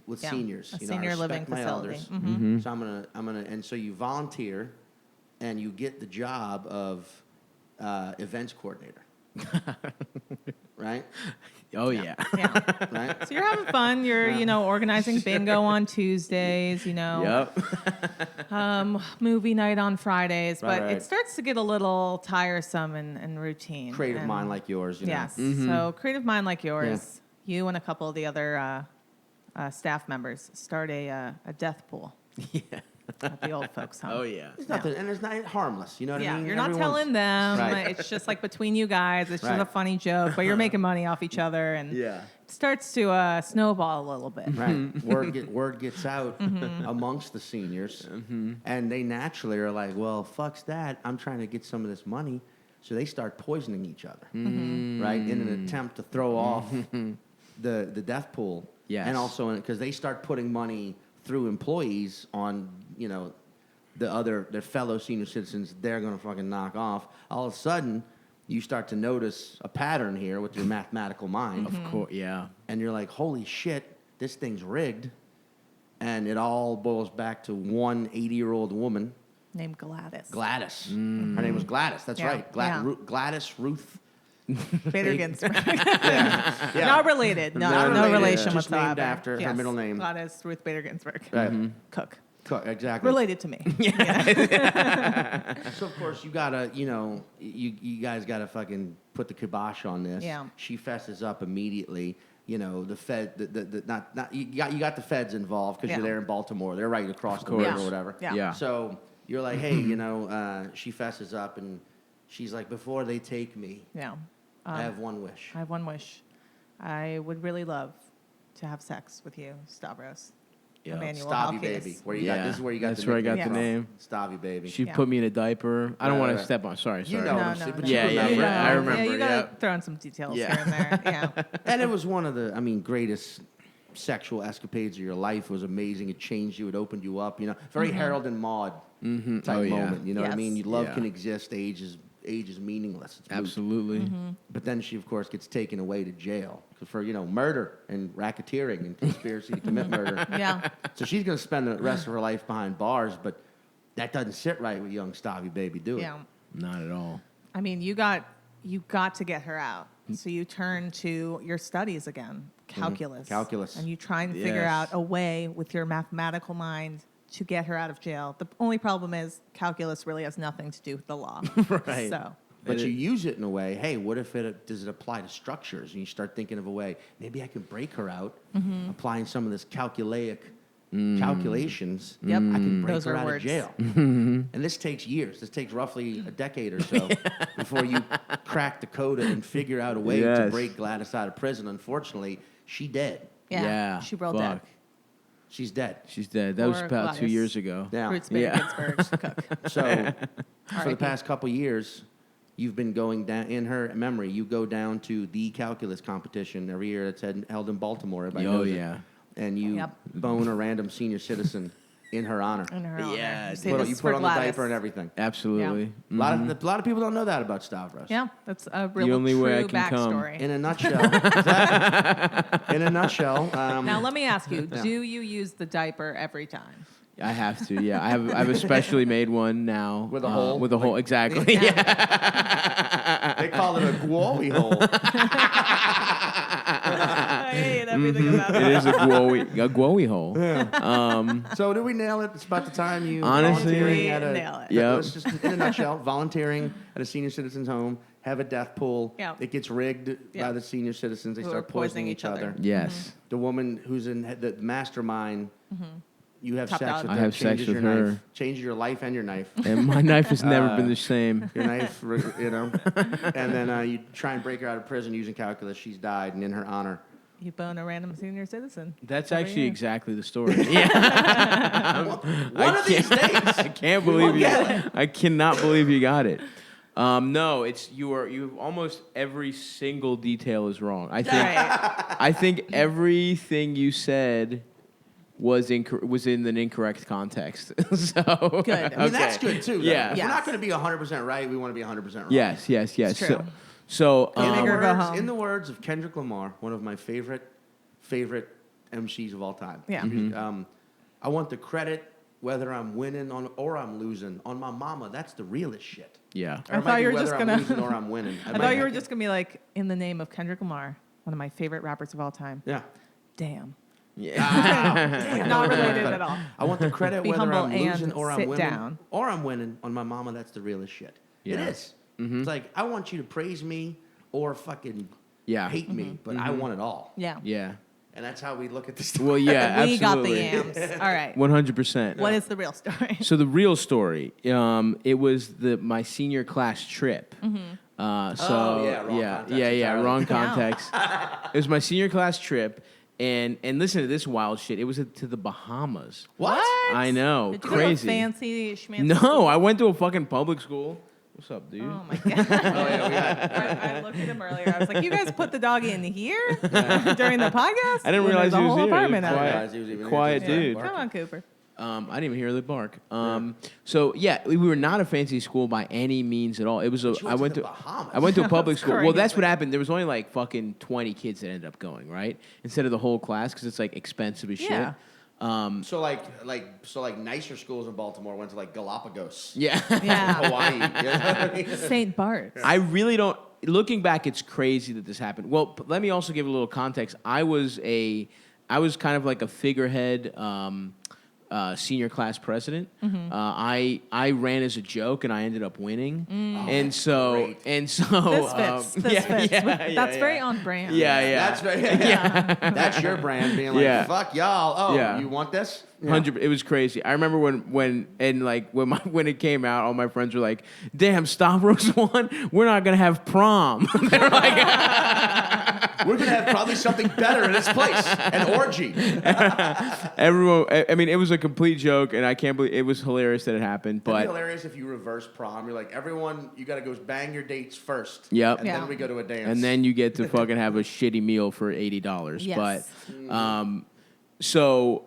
with Yeah, seniors. a You know, I senior respect living my facility. elders. Mm-hmm. So I'm gonna, and so you volunteer, and you get the job of events coordinator. Right? Oh yeah. Yeah. Right? So you're having fun. You're, you know, organizing bingo on Tuesdays, you know, Yep. movie night on Fridays. Right, But right. it starts to get a little tiresome and routine. Creative And- mind like yours, you know. Yes. So creative mind like yours, you and a couple of the other staff members start a death pool Yeah. at the old folks home. Oh yeah. It's nothing, and it's not harmless. You know what Yeah, I mean? you're not Everyone's- telling them. Right. It's just like between you guys. It's just Right. a funny joke, but you're making money off each other, and Yeah. it starts to snowball a little bit. Right. Word gets out amongst the seniors, and they naturally are like, well, fuck's that. I'm trying to get some of this money. So they start poisoning each other, right, in an attempt to throw off the death pool. Yes. And also because they start putting money through employees on, you know, their fellow senior citizens they're going to fucking knock off. All of a sudden, you start to notice a pattern here with your mathematical mind. Of course. Yeah. And you're like, holy shit, this thing's rigged. And it all boils back to one 80-year-old woman Named Gladys. Gladys. Her name was Gladys. That's Yeah. right. Yeah. Gladys Ruth. Bader Ginsburg. Yeah. Not related. No, Not no related. relation Just whatsoever. named after her middle name. Gladys Ruth Bader Ginsburg. Right. Cook. Exactly. Related to me. So of course you gotta, you guys gotta fucking put the kibosh on this. Yeah. She fesses up immediately. The Fed, you got the feds involved because Yeah. you're there in Baltimore. They're right across the course. river or whatever. Yeah. So you're like, hey, she fesses up and she's like, before they take me, Yeah. I have one wish. I have one wish. I would really love to have sex with you, Stavros. Yeah. Emmanuel Stavvy Halkias. baby. This is where you got That's the where I got nickname the from. name. Stavvy baby. She Yeah. put me in a diaper. I don't Right, want to right. step on. Sorry. You know No, what I'm no, saying, no. but Yeah, you yeah, remember. yeah. I remember, Yeah, you gotta yeah. throw in some details Yeah. here and there. Yeah. And it was one of the, greatest sexual escapades of your life. It was amazing. It changed you. It opened you up. Very Harold and Maude type Oh, yeah. moment. You know what I Yes. mean? Love Yeah. can exist. Age is meaningless. It's moot. Absolutely. But then she, of course, gets taken away to jail for murder and racketeering and conspiracy to commit murder. Yeah. So she's going to spend the rest of her life behind bars. But that doesn't sit right with young Stavvy baby, do it? Yeah. Not at all. I mean, you got to get her out. So you turn to your studies again, calculus. Calculus. And you try and figure Yes. out a way with your mathematical mind to get her out of jail. The only problem is calculus really has nothing to do with the law. Right. So, But you use it in a way, hey, what if does it apply to structures? And you start thinking of a way, maybe I can break her out, applying some of this calculations. Yep. I can break Those her are out words. of jail. And this takes years. This takes roughly a decade or so before you crack the code and figure out a way to Yes. break Gladys out of prison. Unfortunately, she dead. yeah. Yeah, She rolled fuck. dead. She's dead. She's dead. That was Or about 2 Gladys. years ago. Yeah. Ruth Bader Yeah. Ginsburg. Cook. So for the R.I.P. past couple years, you've been going down in her memory. You go down to the calculus competition every year that's held in Baltimore. Everybody Oh, knows it. yeah. And you Yep. bone a random senior citizen in her honor. In her honor. Yeah, You say You this put is for on the Gladys. diaper and everything. Absolutely. A lot of people don't know that about Stavros. Yeah, that's a real only true way I can come. backstory. In a nutshell. In a nutshell. Now let me ask you: Yeah. do you use the diaper every time? I have to. Yeah, I have a specially made one now With a hole? With a hole, exactly. Yeah. Yeah. they call it a guoli hole. I hate everything about It is a guowie hole. So did we nail it? It's about the time you Honestly- volunteering at Nail it. Yep. Let's just, in a nutshell, volunteering at a senior citizen's home, have a death pool. Yep. It gets rigged Yep. by the senior citizens. They Who are start poisoning each other. Yes. The woman who's in the mastermind, you have Top sex dog. with I her, have sex changes with your her. knife, changes your life and your knife. And my knife has never been the same. Your knife, and then you try and break her out of prison using calculus. She's died, and in her honor, You bone a random senior citizen. That's Over actually here. exactly the story. Yeah. one of these days. I can't believe you. get I cannot believe you got it. No, it's you. Almost every single detail is wrong. I think. Right. I think everything you said was in an incorrect context. So Good. I mean, that's good too. Though. Yeah. If we're not Yes. going to be 100% right, we want to be 100% wrong. Yes. It's true. So Make her go home. In the words of Kendrick Lamar, one of my favorite MCs of all time. Yeah. I want the credit whether I'm winning or I'm losing on my mama. That's the realest shit. yeah. Or it I might thought be you were whether just I'm gonna- losing or I'm winning. I thought you were just gonna be like, in the name of Kendrick Lamar, one of my favorite rappers of all time. Yeah. Damn. Yeah. Not related at all. I want the credit Be whether humble I'm losing and or I'm sit winning. down. Or I'm winning on my mama. That's the realest shit. It Yeah. is. It's like I want you to praise me or fucking Yeah. hate me, but I want it all. Yeah. Yeah. And that's how we look at this. Well, yeah. We got the absolutely. yams. All right. 100%. What is the real story? So the real story, it was my senior class trip. So Oh, yeah, wrong context entirely. wrong Yeah. context. It was my senior class trip, and listen to this wild shit. It was to the Bahamas. What? I know, Did you crazy. go to a fancy schmancy No, school? I went to a fucking public school. What's up, dude? Oh my god! I looked at him earlier. I was like, "You guys put the dog in here during the podcast?" I didn't When realize there's he a was whole here. apartment out Quiet. there. Realize he was even here Quiet till he dude. started Come barking. on, Cooper. I didn't even hear the bark. So yeah, we were not a fancy school by any means at all. It was a. But you I went the to. Bahamas. I went to a public That's school. Well, that's crazy. what happened. There was only like fucking 20 kids that ended up going, right? Instead of the whole class, because it's like expensive as shit. Yeah. So like nicer schools in Baltimore went to like Galapagos. Yeah. Yeah. Hawaii. You know what I mean? St. Bart's. I really don't. Looking back, it's crazy that this happened. Well, let me also give a little context. I was kind of like a figurehead senior class president. Mm-hmm. I ran as a joke and I ended up winning. Great. This fits. That's very on brand. Yeah. That's right. That's your brand being like, fuck y'all. Oh, you want this? 100. It was crazy. I remember when it came out, all my friends were like, "Damn, Stavros won. We're not gonna have prom." They're like, "We're gonna have probably something better in this place, an orgy." Everyone. I mean, it was a complete joke, and I can't believe it was hilarious that it happened. But it'd be hilarious if you reverse prom. You're like, everyone, you gotta go bang your dates first. Yep. And then we go to a dance. And then you get to fucking have a shitty meal for $80. Yes. But so.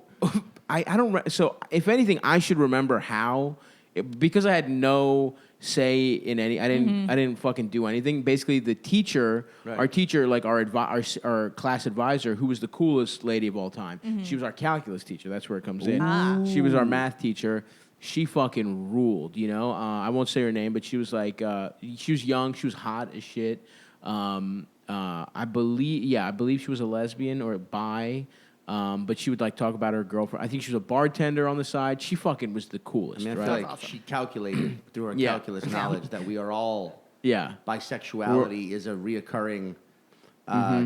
I don't. So if anything, I should remember how, because I had no say in any. I didn't fucking do anything. Basically, the teacher, our teacher, like our class advisor, who was the coolest lady of all time. She was our calculus teacher. That's where it comes in. She was our math teacher. She fucking ruled. You know, I won't say her name, but she was like, she was young. She was hot as shit. I believe she was a lesbian or a bi. But she would like talk about her girlfriend. I think she was a bartender on the side. She fucking was the coolest. I mean, I feel like she calculated through her calculus knowledge that we are all bisexuality is a reoccurring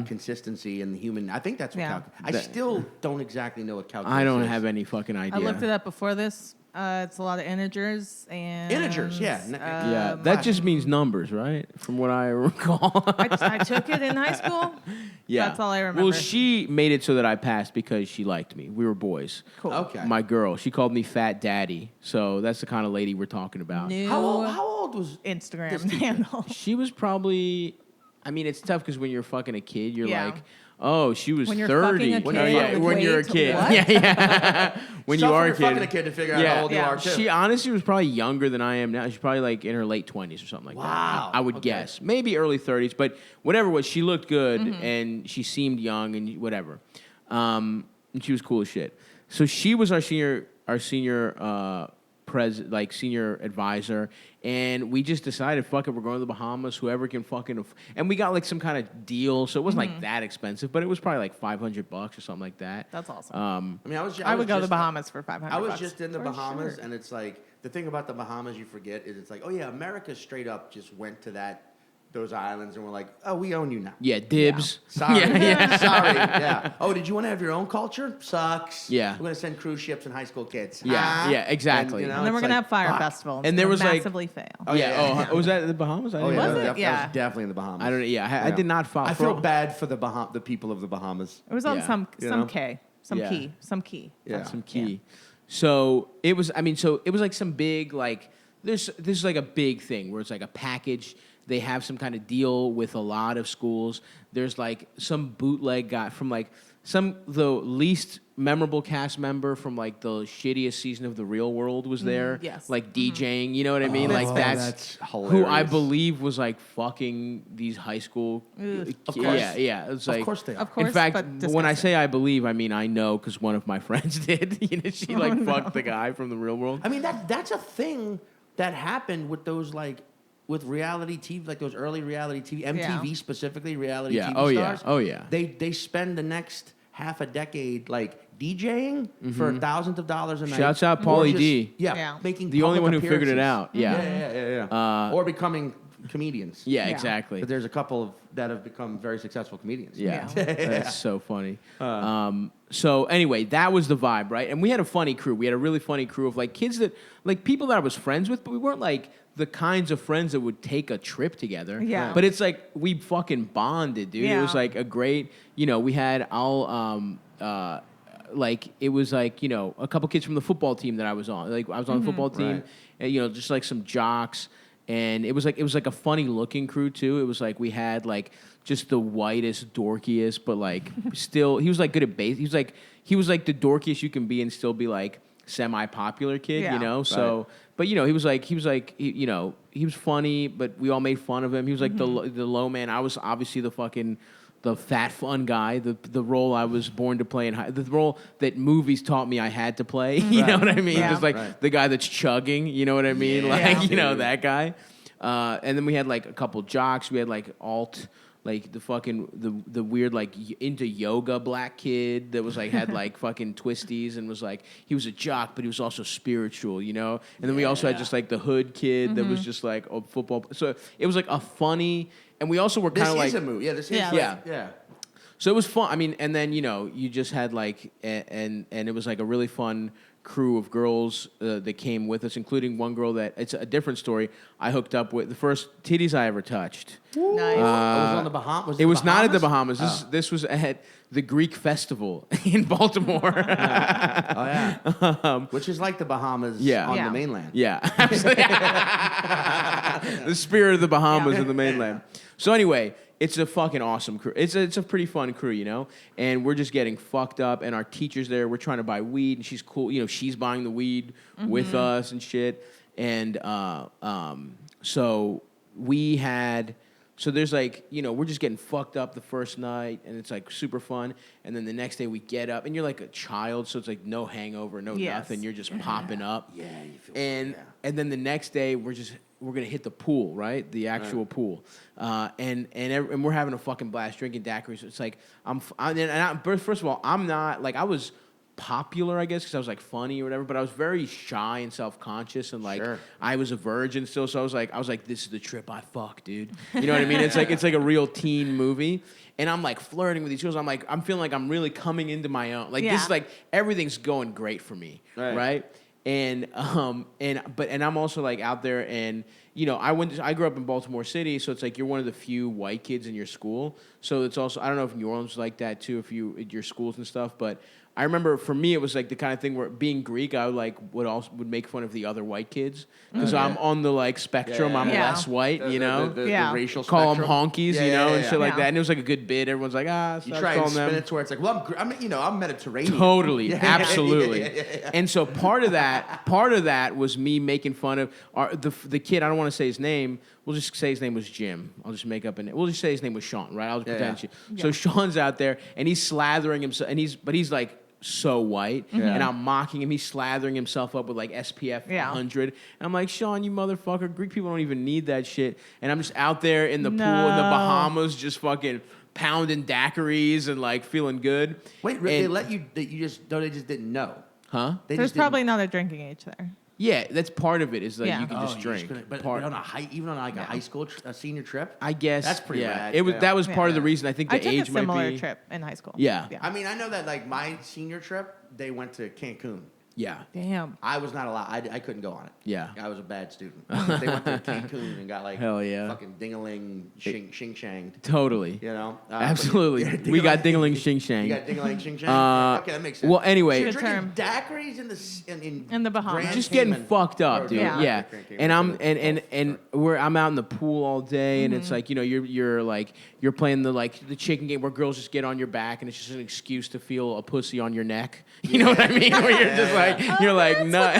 consistency in the human. I think that's what I still don't exactly know what calculus is. I don't have any fucking idea. I looked it up before this. It's a lot of integers and that just means numbers, right? From what I recall. I took it in high school. Yeah, that's all I remember. Well, she made it so that I passed because she liked me. We were boys. Cool. Okay. My girl, she called me Fat Daddy, so that's the kind of lady we're talking about. How old was Instagram handle? She was probably. I mean, it's tough because when you're fucking a kid, you're like. Oh, she was when you're 30. When you're a kid. What? Yeah. When you are a kid. Fucking a kid to figure out how old you are, too. She honestly was probably younger than I am now. She's probably like in her late 20s or something like that. I would guess. Maybe early 30s, but whatever it was, she looked good and she seemed young and whatever. And she was cool as shit. So she was our senior senior advisor, and we just decided, fuck it, we're going to the Bahamas. Whoever can fucking, and we got like some kind of deal, so it wasn't like that expensive, but it was probably like $500 or something like that. That's awesome. I mean, I would go to the Bahamas for $500. I was just in the Bahamas, and it's like the thing about the Bahamas you forget is it's like, oh yeah, America straight up just went to those islands and we're like, oh, we own you now. Yeah, dibs. Yeah. Sorry. Sorry. Yeah. Oh, did you want to have your own culture? Sucks. Yeah. We're going to send cruise ships and high school kids. Yeah, exactly. And, and then we're going to have Fire Festival. And there was massively fail. Oh, yeah. Oh, was that the Bahamas? Oh, yeah. Was it? That was definitely in the Bahamas. I don't know. Yeah, I did not follow. I feel bad for the people of the Bahamas. It was on some key. Yeah. Some key. So it was, it was like some big, like, this is like a big thing where it's like a package. They have some kind of deal with a lot of schools. There's like some bootleg guy from like the least memorable cast member from like the shittiest season of The Real World was there. Yes. Like DJing, you know what I mean? Like that's hilarious. who I believe was like fucking these high school. Of course. Yeah. It's like, of course they are. Of course, in fact, but when I say I believe, I mean I know because one of my friends did. You know, she fucked the guy from The Real World. I mean that's a thing that happened with those with reality TV, like those early reality TV, MTV specifically, reality TV stars. Oh yeah. They spend the next half a decade like DJing for thousands of dollars a night. Shouts out Pauly D. Yeah, making the only one who appearances. figured it out. Yeah. Or becoming comedians. Yeah, exactly. But there's a couple that have become very successful comedians. Yeah. That's so funny. So anyway, that was the vibe, right? And we had a funny crew. We had a really funny crew of like kids that, like people that I was friends with, but we weren't like the kinds of friends that would take a trip together. Yeah. But it's like we fucking bonded, dude. Yeah. It was like a great, we had it was like, a couple kids from the football team that I was on. Like I was on the football team, and, just like some jocks. And it was like a funny looking crew too. It was like we had like just the whitest, dorkiest, but like still he was like good at bass. He was like the dorkiest you can be and still be like semi-popular kid, So, but he was funny, but we all made fun of him. He was like the low man. I was obviously the fucking the fat fun guy, the role I was born to play the role that movies taught me I had to play. You know what I mean? Yeah. Just like the guy that's chugging. You know what I mean? That guy. And then we had like a couple jocks. We had like alt. Like the weird like into yoga black kid that was like had like fucking twisties and was like he was a jock but he was also spiritual, you know. And then we also had just like the hood kid that was just like a football. So it was like a funny, and we also were kind of like this is a movie. Yeah, this is yeah. So it was fun. I mean, and then you just had like and it was like a really fun crew of girls that came with us, including one girl that it's a different story. I hooked up with the first titties I ever touched. Nice. it was on the Bahamas. It was not at the Bahamas. This was at the Greek festival in Baltimore. Which is like the Bahamas on the mainland. Yeah, absolutely. The spirit of the Bahamas in the mainland. So anyway, it's a fucking awesome crew. It's a pretty fun crew, you know? And we're just getting fucked up, and our teacher's there. We're trying to buy weed, and she's cool. You know, she's buying the weed with us and shit. And so we had... So there's like, we're just getting fucked up the first night, and it's like super fun. And then the next day we get up, and you're like a child, so it's like no hangover, nothing. You're just popping up. Yeah, you feel and then the next day we're gonna hit the pool, right? The actual pool, and we're having a fucking blast drinking daiquiris. So it's like first of all, I'm not like I was popular, I guess, because I was like funny or whatever, but I was very shy and self-conscious, and like I was a virgin still, so I was like, this is the trip I fuck, dude. You know what I mean? It's like a real teen movie, and I'm like flirting with these girls. I'm feeling like I'm really coming into my own. Like this is like everything's going great for me, right? And I'm also like out there, and I grew up in Baltimore City, so it's like you're one of the few white kids in your school. So it's also, I don't know if New Orleans was like that too, if you at your schools and stuff, but I remember for me it was like the kind of thing where being Greek, I would make fun of the other white kids because I'm on the like spectrum. I'm less white, the racial call spectrum. them honkies, and shit like that. And it was like a good bit. Everyone's like, you try and spin it to where it's like, well, I'm Mediterranean. Totally, absolutely. And so part of that was me making fun of the kid. I don't want to say his name. We'll just say his name was Jim. I'll just make up a name. We'll just say his name was Sean, right? I'll just pretend. So Sean's out there, and he's slathering himself, but he's like so white, and I'm mocking him. He's slathering himself up with like SPF 100, and I'm like, Sean, you motherfucker, Greek people don't even need that shit. And I'm just out there in the pool in the Bahamas, just fucking pounding daiquiris and like feeling good. Wait, they let you? They just didn't know, huh? There's probably not a drinking age there. Yeah, that's part of it. Is that you can just drink. But on a high school senior trip, I guess that's pretty rad. That was part of the reason. I think the I took age a might be similar trip in high school. Yeah. I mean, I know that like my senior trip, they went to Cancun. Yeah. Damn. I was not allowed. I couldn't go on it. Yeah. I was a bad student. They went to Cancun and got like hell yeah, fucking ding-a-ling, shing-shanged. Totally. Absolutely. We got ding-a-ling, shing-shang. You got ding-a-ling, shing-shang. Okay, that makes sense. Well, anyway. You're drinking daiquiris in the Bahamas. Just getting fucked up, dude. Yeah. And I'm out in the pool all day, and it's like, you're playing the chicken game where girls just get on your back, and it's just an excuse to feel a pussy on your neck. You know what I mean? Where you're just like, nut.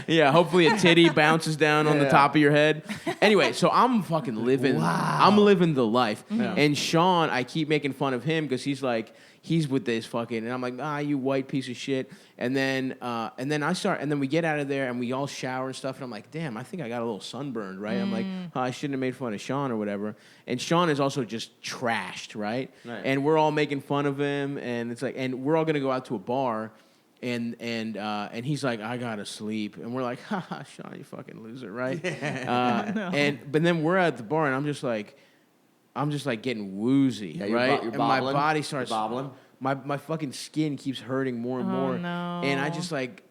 Yeah. Hopefully a titty bounces down on the top of your head. Anyway, so I'm fucking living. Wow. I'm living the life. And Sean, I keep making fun of him because he's with this fucking, and I'm like, you white piece of shit. And then we get out of there and we all shower and stuff. And I'm like, damn, I think I got a little sunburned, right? I'm like, I shouldn't have made fun of Sean or whatever. And Sean is also just trashed, right? And we're all making fun of him, and it's like, and we're all gonna go out to a bar. And he's like, I gotta sleep, and we're like, haha, Sean, you fucking loser, right? But then we're at the bar, and I'm just like getting woozy, right? You're and my bobbling, body starts bobbling. My fucking skin keeps hurting more and more, no. and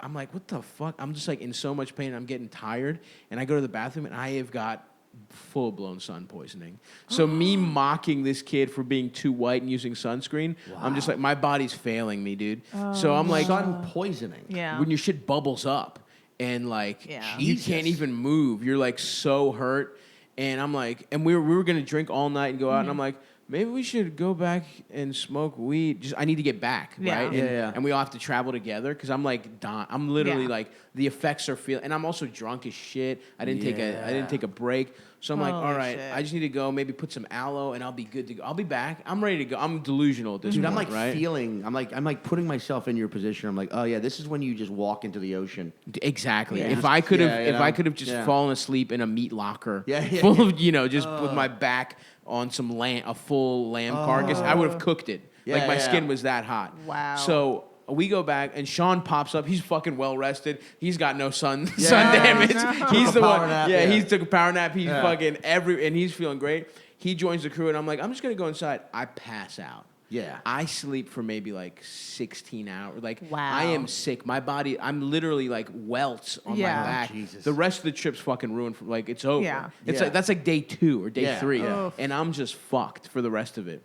I'm like, what the fuck? I'm just like in so much pain. I'm getting tired, and I go to the bathroom, and I have got full-blown sun poisoning. So me mocking this kid for being too white and using sunscreen, I'm just like, my body's failing me, dude. So I'm like, sun poisoning. Yeah. when your shit bubbles up and like you can't even move, you're like so hurt. And I'm like, and we were gonna drink all night and go out, and I'm like, maybe we should go back and smoke weed. I need to get back, right? And we all have to travel together because I'm like, I'm literally like, the effects are feeling, and I'm also drunk as shit. I didn't take a break. So I'm like, Holy all right, shit. I just need to go, maybe put some aloe, and I'll be good to go. I'll be back. I'm ready to go. I'm delusional at this Dude, point, I'm like right? feeling. I'm like putting myself in your position. I'm like, oh yeah, this is when you just walk into the ocean. Exactly. Yeah. If I could have, Yeah, you if I know? could have just Yeah. fallen asleep in a meat locker, Yeah, yeah, full of just with my back on some a full lamb carcass, I would have cooked it. Yeah, like my yeah. skin was that hot. Wow. So we go back, and Sean pops up. He's fucking well rested. He's got no sun Yeah. damage. No. He's Took the a power one. nap, Yeah, yeah. he took a power nap. He's Yeah. fucking and he's feeling great. He joins the crew, and I'm like, I'm just gonna go inside. I pass out. Yeah. I sleep for maybe like 16 hours. Like, Wow. I am sick. My body, I'm literally like welts on Yeah. my back. Jesus. The rest of the trip's fucking ruined. Like, it's over. Yeah. It's Yeah. like that's like day 2 or day Yeah. 3, Yeah. and I'm just fucked for the rest of it.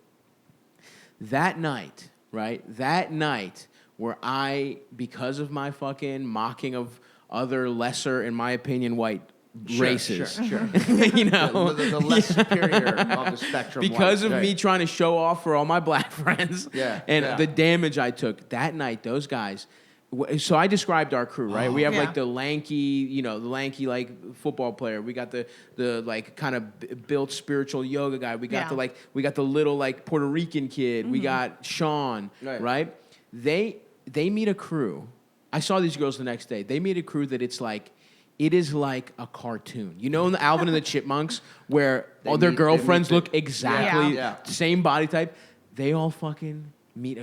That night, right? That night where I, because of my fucking mocking of other lesser, in my opinion, white races, Sure. you know, the less superior of the spectrum. because white. of me Right. trying to show off for all my black friends, Yeah, and yeah. the damage I took that night, those guys. So I described our crew, right? We have Yeah. like the lanky like football player. We got the like kind of built spiritual yoga guy. We got Yeah. we got the little like Puerto Rican kid. We got Sean, Right. right? They meet a crew. I saw these girls the next day. They meet a crew that it is like a cartoon. You know in the Alvin and the Chipmunks where They all their meet- girlfriends they meet look the- exactly Yeah. same body type? They all fucking meet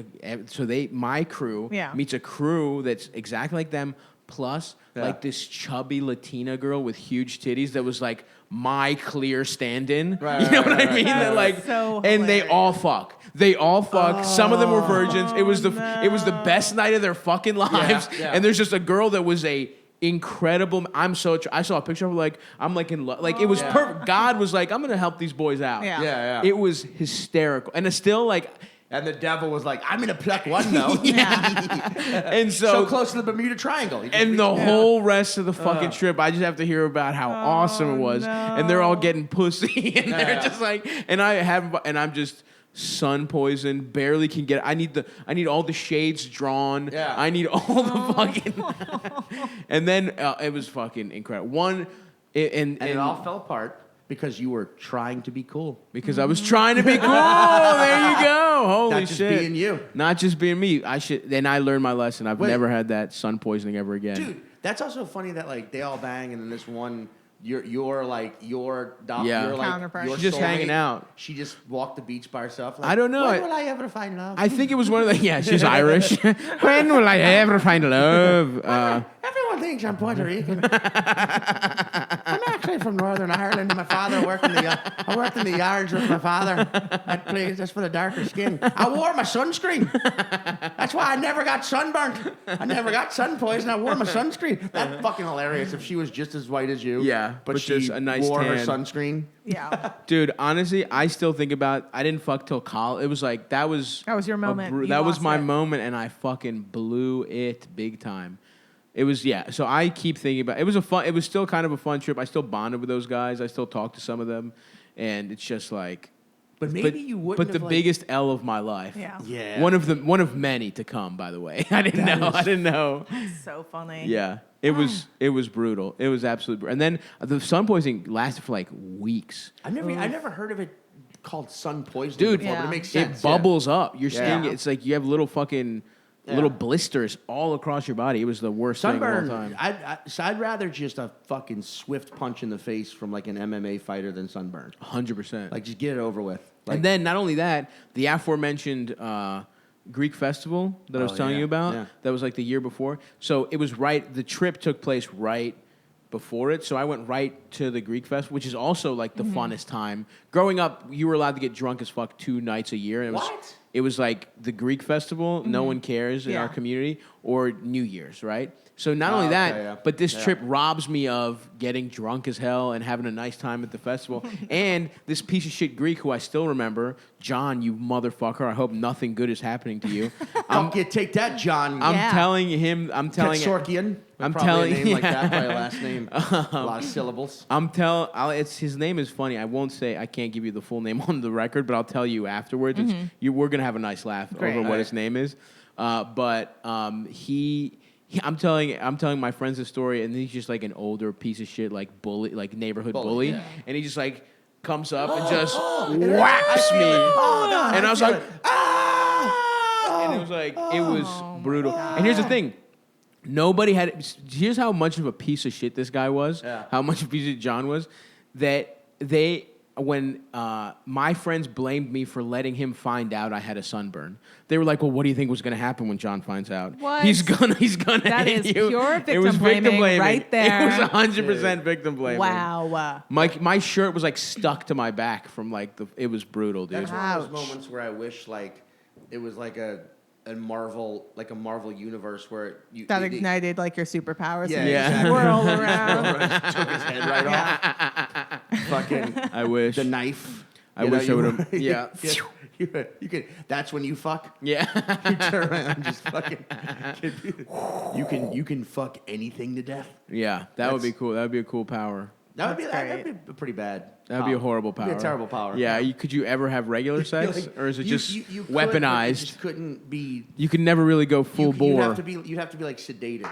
my crew Yeah. meets a crew that's exactly like them, plus Yeah. like this chubby Latina girl with huge titties that was like my clear stand-in. Right, you know right, what right, I mean? right, That, right. like, So and they hilarious. all fuck. They all fuck. Some of them were virgins. It was the no. best night of their fucking lives. yeah. And there's just a girl that was a incredible. I saw a picture of her, like I'm like in love. Like it was Yeah. perfect. God was like, I'm gonna help these boys out. Yeah. Yeah. It was hysterical, and it's still like. And the devil was like, I'm gonna pluck one though. And So close to the Bermuda Triangle. He just And the reached- whole rest of the fucking trip, I just have to hear about how awesome it was, and they're all getting pussy, and they're Yeah. just like, and I'm just sun poisoned, barely can get. I need all the shades drawn. Yeah. I need all the fucking. And then it was fucking incredible. and it all fell apart because you were trying to be cool. because I was trying to be cool. There you go. Holy Not just shit. being you. Not just being me. Then I learned my lesson. I've Wait. never had that sun poisoning ever again. Dude, that's also funny that like they all bang and then this one you're like your Yeah. you're like Counterpart. your She's just hanging soulmate. out. She just walked the beach by herself. Like, I don't know. When will I ever find love? I think it was one of the. Yeah, she's Irish. When will I ever find love? Everyone thinks I'm Puerto Rican. I'm actually from Northern Ireland. My father worked in I worked in the yards with my father. I played just for the darker skin. I wore my sunscreen. That's why I never got sunburnt. I never got sun poison. I wore my sunscreen. That's fucking hilarious. If she was just as white as you, Yeah, but but she just a nice wore her tan. sunscreen. Yeah. Dude, honestly, I still think about. I didn't fuck till college. It was like that was. That was your moment. You That was lost my it. moment, and I fucking blew it big time. It was So I keep thinking about. It was It was still kind of a fun trip. I still bonded with those guys. I still talk to some of them, and it's just like. But maybe you wouldn't. But the have, like- biggest L of my life. Yeah. Yeah. One of many to come. By the way, I didn't know. I didn't know. So funny. Yeah, it was brutal. It was absolutely brutal. And then the sun poisoning lasted for like weeks. I never heard of it called sun poisoning Dude, before, but Yeah. it makes sense. It bubbles up. Your skin, Yeah. it's like you have little fucking little blisters all across your body. It was the worst Sunburn. thing of all time. I'd rather just a fucking swift punch in the face from like an MMA fighter than sunburn. 100%. Like just get it over with. Like, And then not only that, the aforementioned Greek festival that I was Oh, telling yeah, you about, yeah. that was like the year before. So it was the trip took place right before it. So I went right to the Greek festival, which is also like the funnest time. Growing up, you were allowed to get drunk as fuck 2 nights a year. And What? It was like the Greek festival, no one cares in Yeah. our community, or New Year's, right? So not only okay, that, yeah. but this Yeah. trip robs me of getting drunk as hell and having a nice time at the festival. And this piece of shit Greek who I still remember, John, you motherfucker, I hope nothing good is happening to you. fuck you, take that, John. I'm Yeah. telling him, Petsorkian. I'm Probably telling- a name like that by yeah. a last name. A lot of syllables. it's his name is funny. I won't say, I can't give you the full name on the record, but I'll tell you afterwards. We're gonna have a nice laugh Great. over what All his right. name is. But I'm telling my friends the story, and he's just like an older piece of shit, like bully, like neighborhood bully, yeah. and he just like comes up and just whaps me, and I was like, and it was like it was brutal. And here's the thing. Nobody had. Here's how much of a piece of shit this guy was. Yeah. How much of a piece of shit John was. That when my friends blamed me for letting him find out I had a sunburn, they were like, "Well, what do you think was going to happen when John finds out? What? He's gonna That hit is you." pure It was victim blaming right there. It was 100% victim blaming. Wow. My shirt was like stuck to my back from like it was brutal, dude. That's one of those Ouch. moments where I wish like it was like a Marvel universe where That ignited like your superpowers. Yeah, and you exactly. swirl around. took his head right off. Fucking I wish. the knife. I wish I would have. Yeah. You could. That's when you fuck. Yeah. You turn around and just fucking. You can fuck anything to death. Yeah. That would be cool. That would be a cool power. That'd That's be pretty bad. That would be a horrible power. That'd be a terrible power. Yeah. Could you ever have regular sex, or is it just you could, weaponized? but it just couldn't be. You could never really go full bore. You'd have to be like sedated.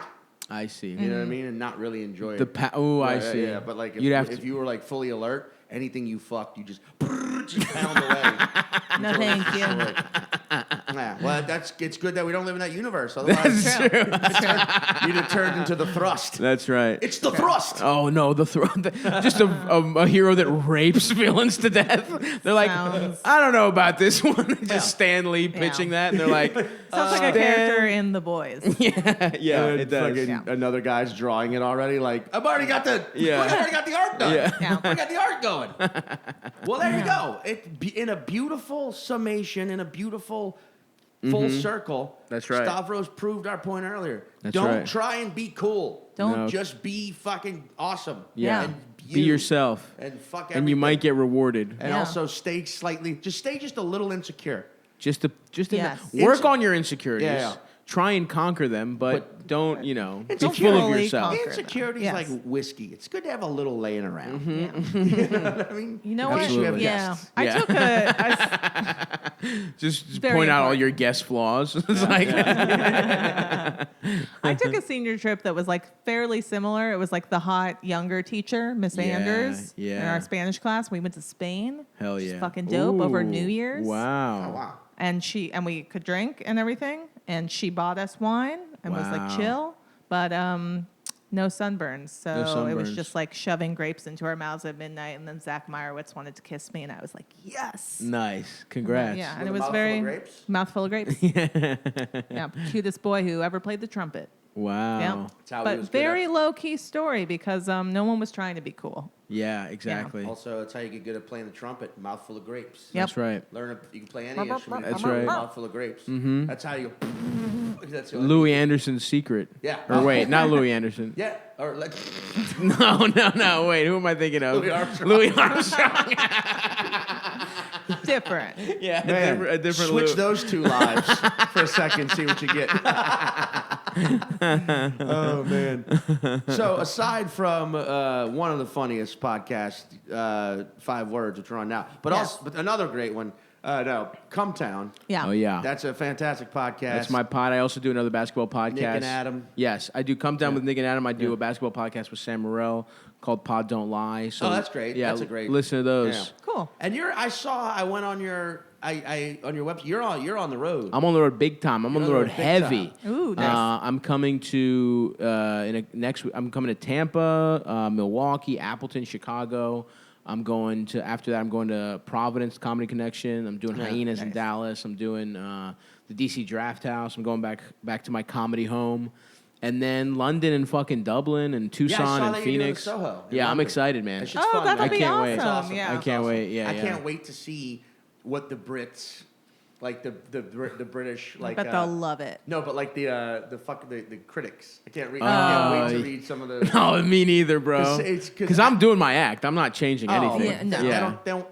I see. You know what I mean, and not really enjoy The it. I see. Yeah, but like You'd if you were like fully alert, anything you fucked, you just pound away. No, thank you. Yeah, well, it's good that we don't live in that universe. Otherwise, That's true. you'd have turned into the thrust. That's right. It's the thrust. Oh no, just a hero that rapes villains to death. They're like, Sounds- I don't know about this one. Just Stan Lee pitching that, and they're like, Sounds like a character in The Boys. yeah, And it does. fucking Yeah. Another guy's drawing it already. Like I've already got the art done. Yeah. I got the art going. Well, there you go. In a beautiful summation, in a beautiful full circle. That's right. Stavros proved our point earlier. That's Don't right. try and be cool. Don't. No. Just be fucking awesome. Yeah. And Be yourself, And fuck and you everything. might get rewarded. And Yeah. also stay just a little insecure. Just Yes. work on your insecurities. Yeah. Try and conquer them, but don't be Don't full of fully yourself. conquer. Insecurity is Yes. like whiskey. It's good to have a little laying around. Mm-hmm. You know what I mean? You know In what? case you have Yeah. guests. I Yeah. took Just Very point out all important. your guest flaws. It's like I took a senior trip that was like fairly similar. It was like the hot younger teacher, Miss Yeah, Anders, in yeah. our Spanish class. We went to Spain. hell Which yeah, is fucking dope over Ooh, New Year's. Wow. Oh, wow. And we could drink and everything. And she bought us wine and was Wow. like chill, but no sunburns. So it was sunburns. just like shoving grapes into our mouths at midnight. And then Zach Meyerowitz wanted to kiss me, and I was like, yes. Nice. Congrats. Yeah, With and a it was mouthful very of grapes? mouthful of grapes. Yeah, cutest boy who ever played the trumpet. Wow. Yeah, That's how he but was good very at- low key story because no one was trying to be cool. Yeah, exactly. Also, that's how you get good at playing the trumpet. Mouthful of grapes. Yep. That's right. You can play any instrument. That's with a right. Mouthful of grapes. Mhm. That's how you. That's the only- Louis Anderson's secret. Yeah. Or wait, not Louis Anderson. Yeah. Or like. No. Wait, who am I thinking of? Louis Armstrong. Louis Armstrong. Different. Yeah, Man, a different switch Lou. those two lives for a second, see what you get. Oh man! So aside from one of the funniest podcasts, 5 Words, which we're on now, but another great one, Cumtown. Yeah. Oh yeah. That's a fantastic podcast. That's my pod. I also do another basketball podcast. Nick and Adam. Yes, I do Come Down with Nick and Adam. I do a basketball podcast with Sam Morrell called Pod Don't Lie. So Oh, that's great. Yeah, That's a great- listen to those. Yeah. Cool. And I went on your on your website. You're on the road. I'm on the road big time. I'm on the road big heavy. time. Ooh, nice. I'm coming to next week. I'm coming to Tampa, Milwaukee, Appleton, Chicago. After that, I'm going to Providence Comedy Connection. I'm doing Hyenas in Dallas. I'm doing the DC Draft House. I'm going back to my comedy home. And then London and fucking Dublin and Tucson saw and that you doing Phoenix. Soho in Yeah, I'm London. excited, man. That shit's Oh, fun, that'll man. be can't wait. awesome. It's Yeah. I can't wait. Yeah, I can't wait to see what the Brits, like the British, like. I bet they'll love it. No, but like the critics. I can't wait to read some of the. No, me neither, bro. It's- 'cause Because I'm doing my act. I'm not changing anything. yeah, no. Yeah.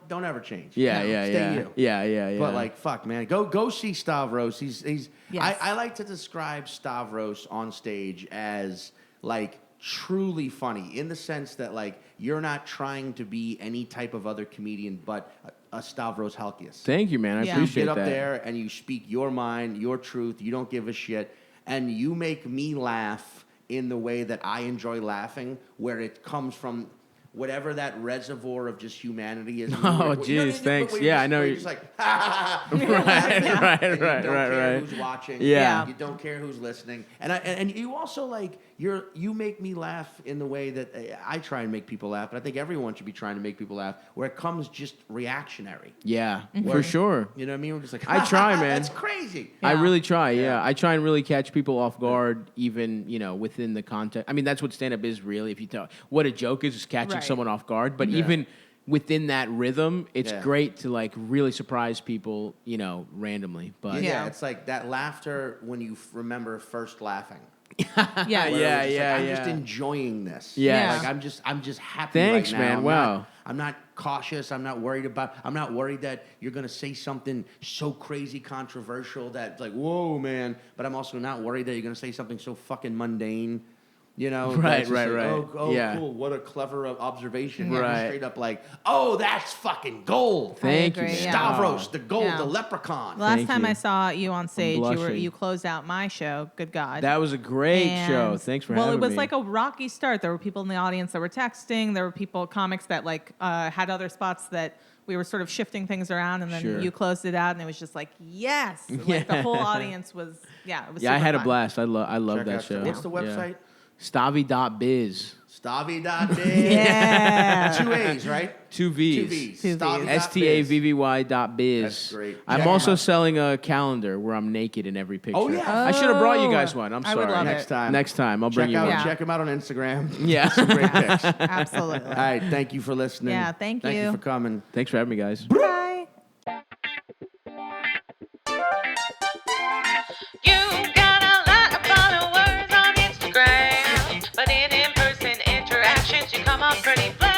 Don't ever change. Yeah, No, yeah, stay yeah. you. Yeah. But like, fuck, man, go see Stavros. He's. Yes. I like to describe Stavros on stage as like truly funny in the sense that like you're not trying to be any type of other comedian but a Stavros Halkias. Thank you, man. I Yeah. appreciate Get up that. there and you speak your mind, your truth. You don't give a shit. and you make me laugh in the way that I enjoy laughing, where it comes from whatever that reservoir of just humanity is. Oh, jeez, thanks. Yeah, I know. You're just like, ha, ha, ha. Right. You don't care who's watching. Yeah. You don't care who's listening. And you also, like, you make me laugh in the way that I try and make people laugh, but I think everyone should be trying to make people laugh, where it comes just reactionary. Yeah, for sure. You know what I mean? We're just like, I try, man. That's crazy. I Yeah. really try, yeah. I try and really catch people off guard, even, within the context. I mean, that's what stand-up is, really. If you tell what a joke is catching Right. someone off guard. But even within that rhythm, it's great to, like, really surprise people, randomly. But Yeah, it's like that laughter when you remember first laughing. Yeah. Where it was just like, I'm just enjoying this. Yeah. Like I'm just happy Thanks, right now. man. Wow. I'm not cautious. I'm not worried that you're gonna say something so crazy controversial that's like, whoa, man. But I'm also not worried that you're gonna say something so fucking mundane. Right. that's just like, Oh, Yeah. cool. What a clever observation. Right. You're straight up like, oh, that's fucking gold. Thank you, agree, man. yeah. Stavros, the gold, Yeah. the leprechaun. Last Thank time you. I saw you on stage, blushing. you closed out my show. Good God. That was a great And- show. Thanks for having me. Well, it was like a rocky start. There were people in the audience that were texting. There were comics that had other spots that we were sort of shifting things around, and then Sure. you closed it out, and it was just like, yes. Like the whole audience was, it was Yeah, I super had a fun. blast. I love Check that out show. What's the website? Stavvy.biz. Stavvy.biz. Yeah. 2 A's, right? 2 V's. 2 V's. Two V's. Stavvy.biz. STAVVY.biz. That's great. I'm Check also them out. selling a calendar where I'm naked in every picture. Oh, yeah. I should have brought you Oh. guys one. I'm I sorry. would love Next it. time. Next time. I'll bring you one. Yeah. Check him out on Instagram. Yeah. Some great pics. All Absolutely. right. Thank you for listening. Yeah, thank Thank you you. for coming. Thanks for having me, guys. Bye. You got a lot of followers on Instagram, but in in-person interactions you come off pretty flat.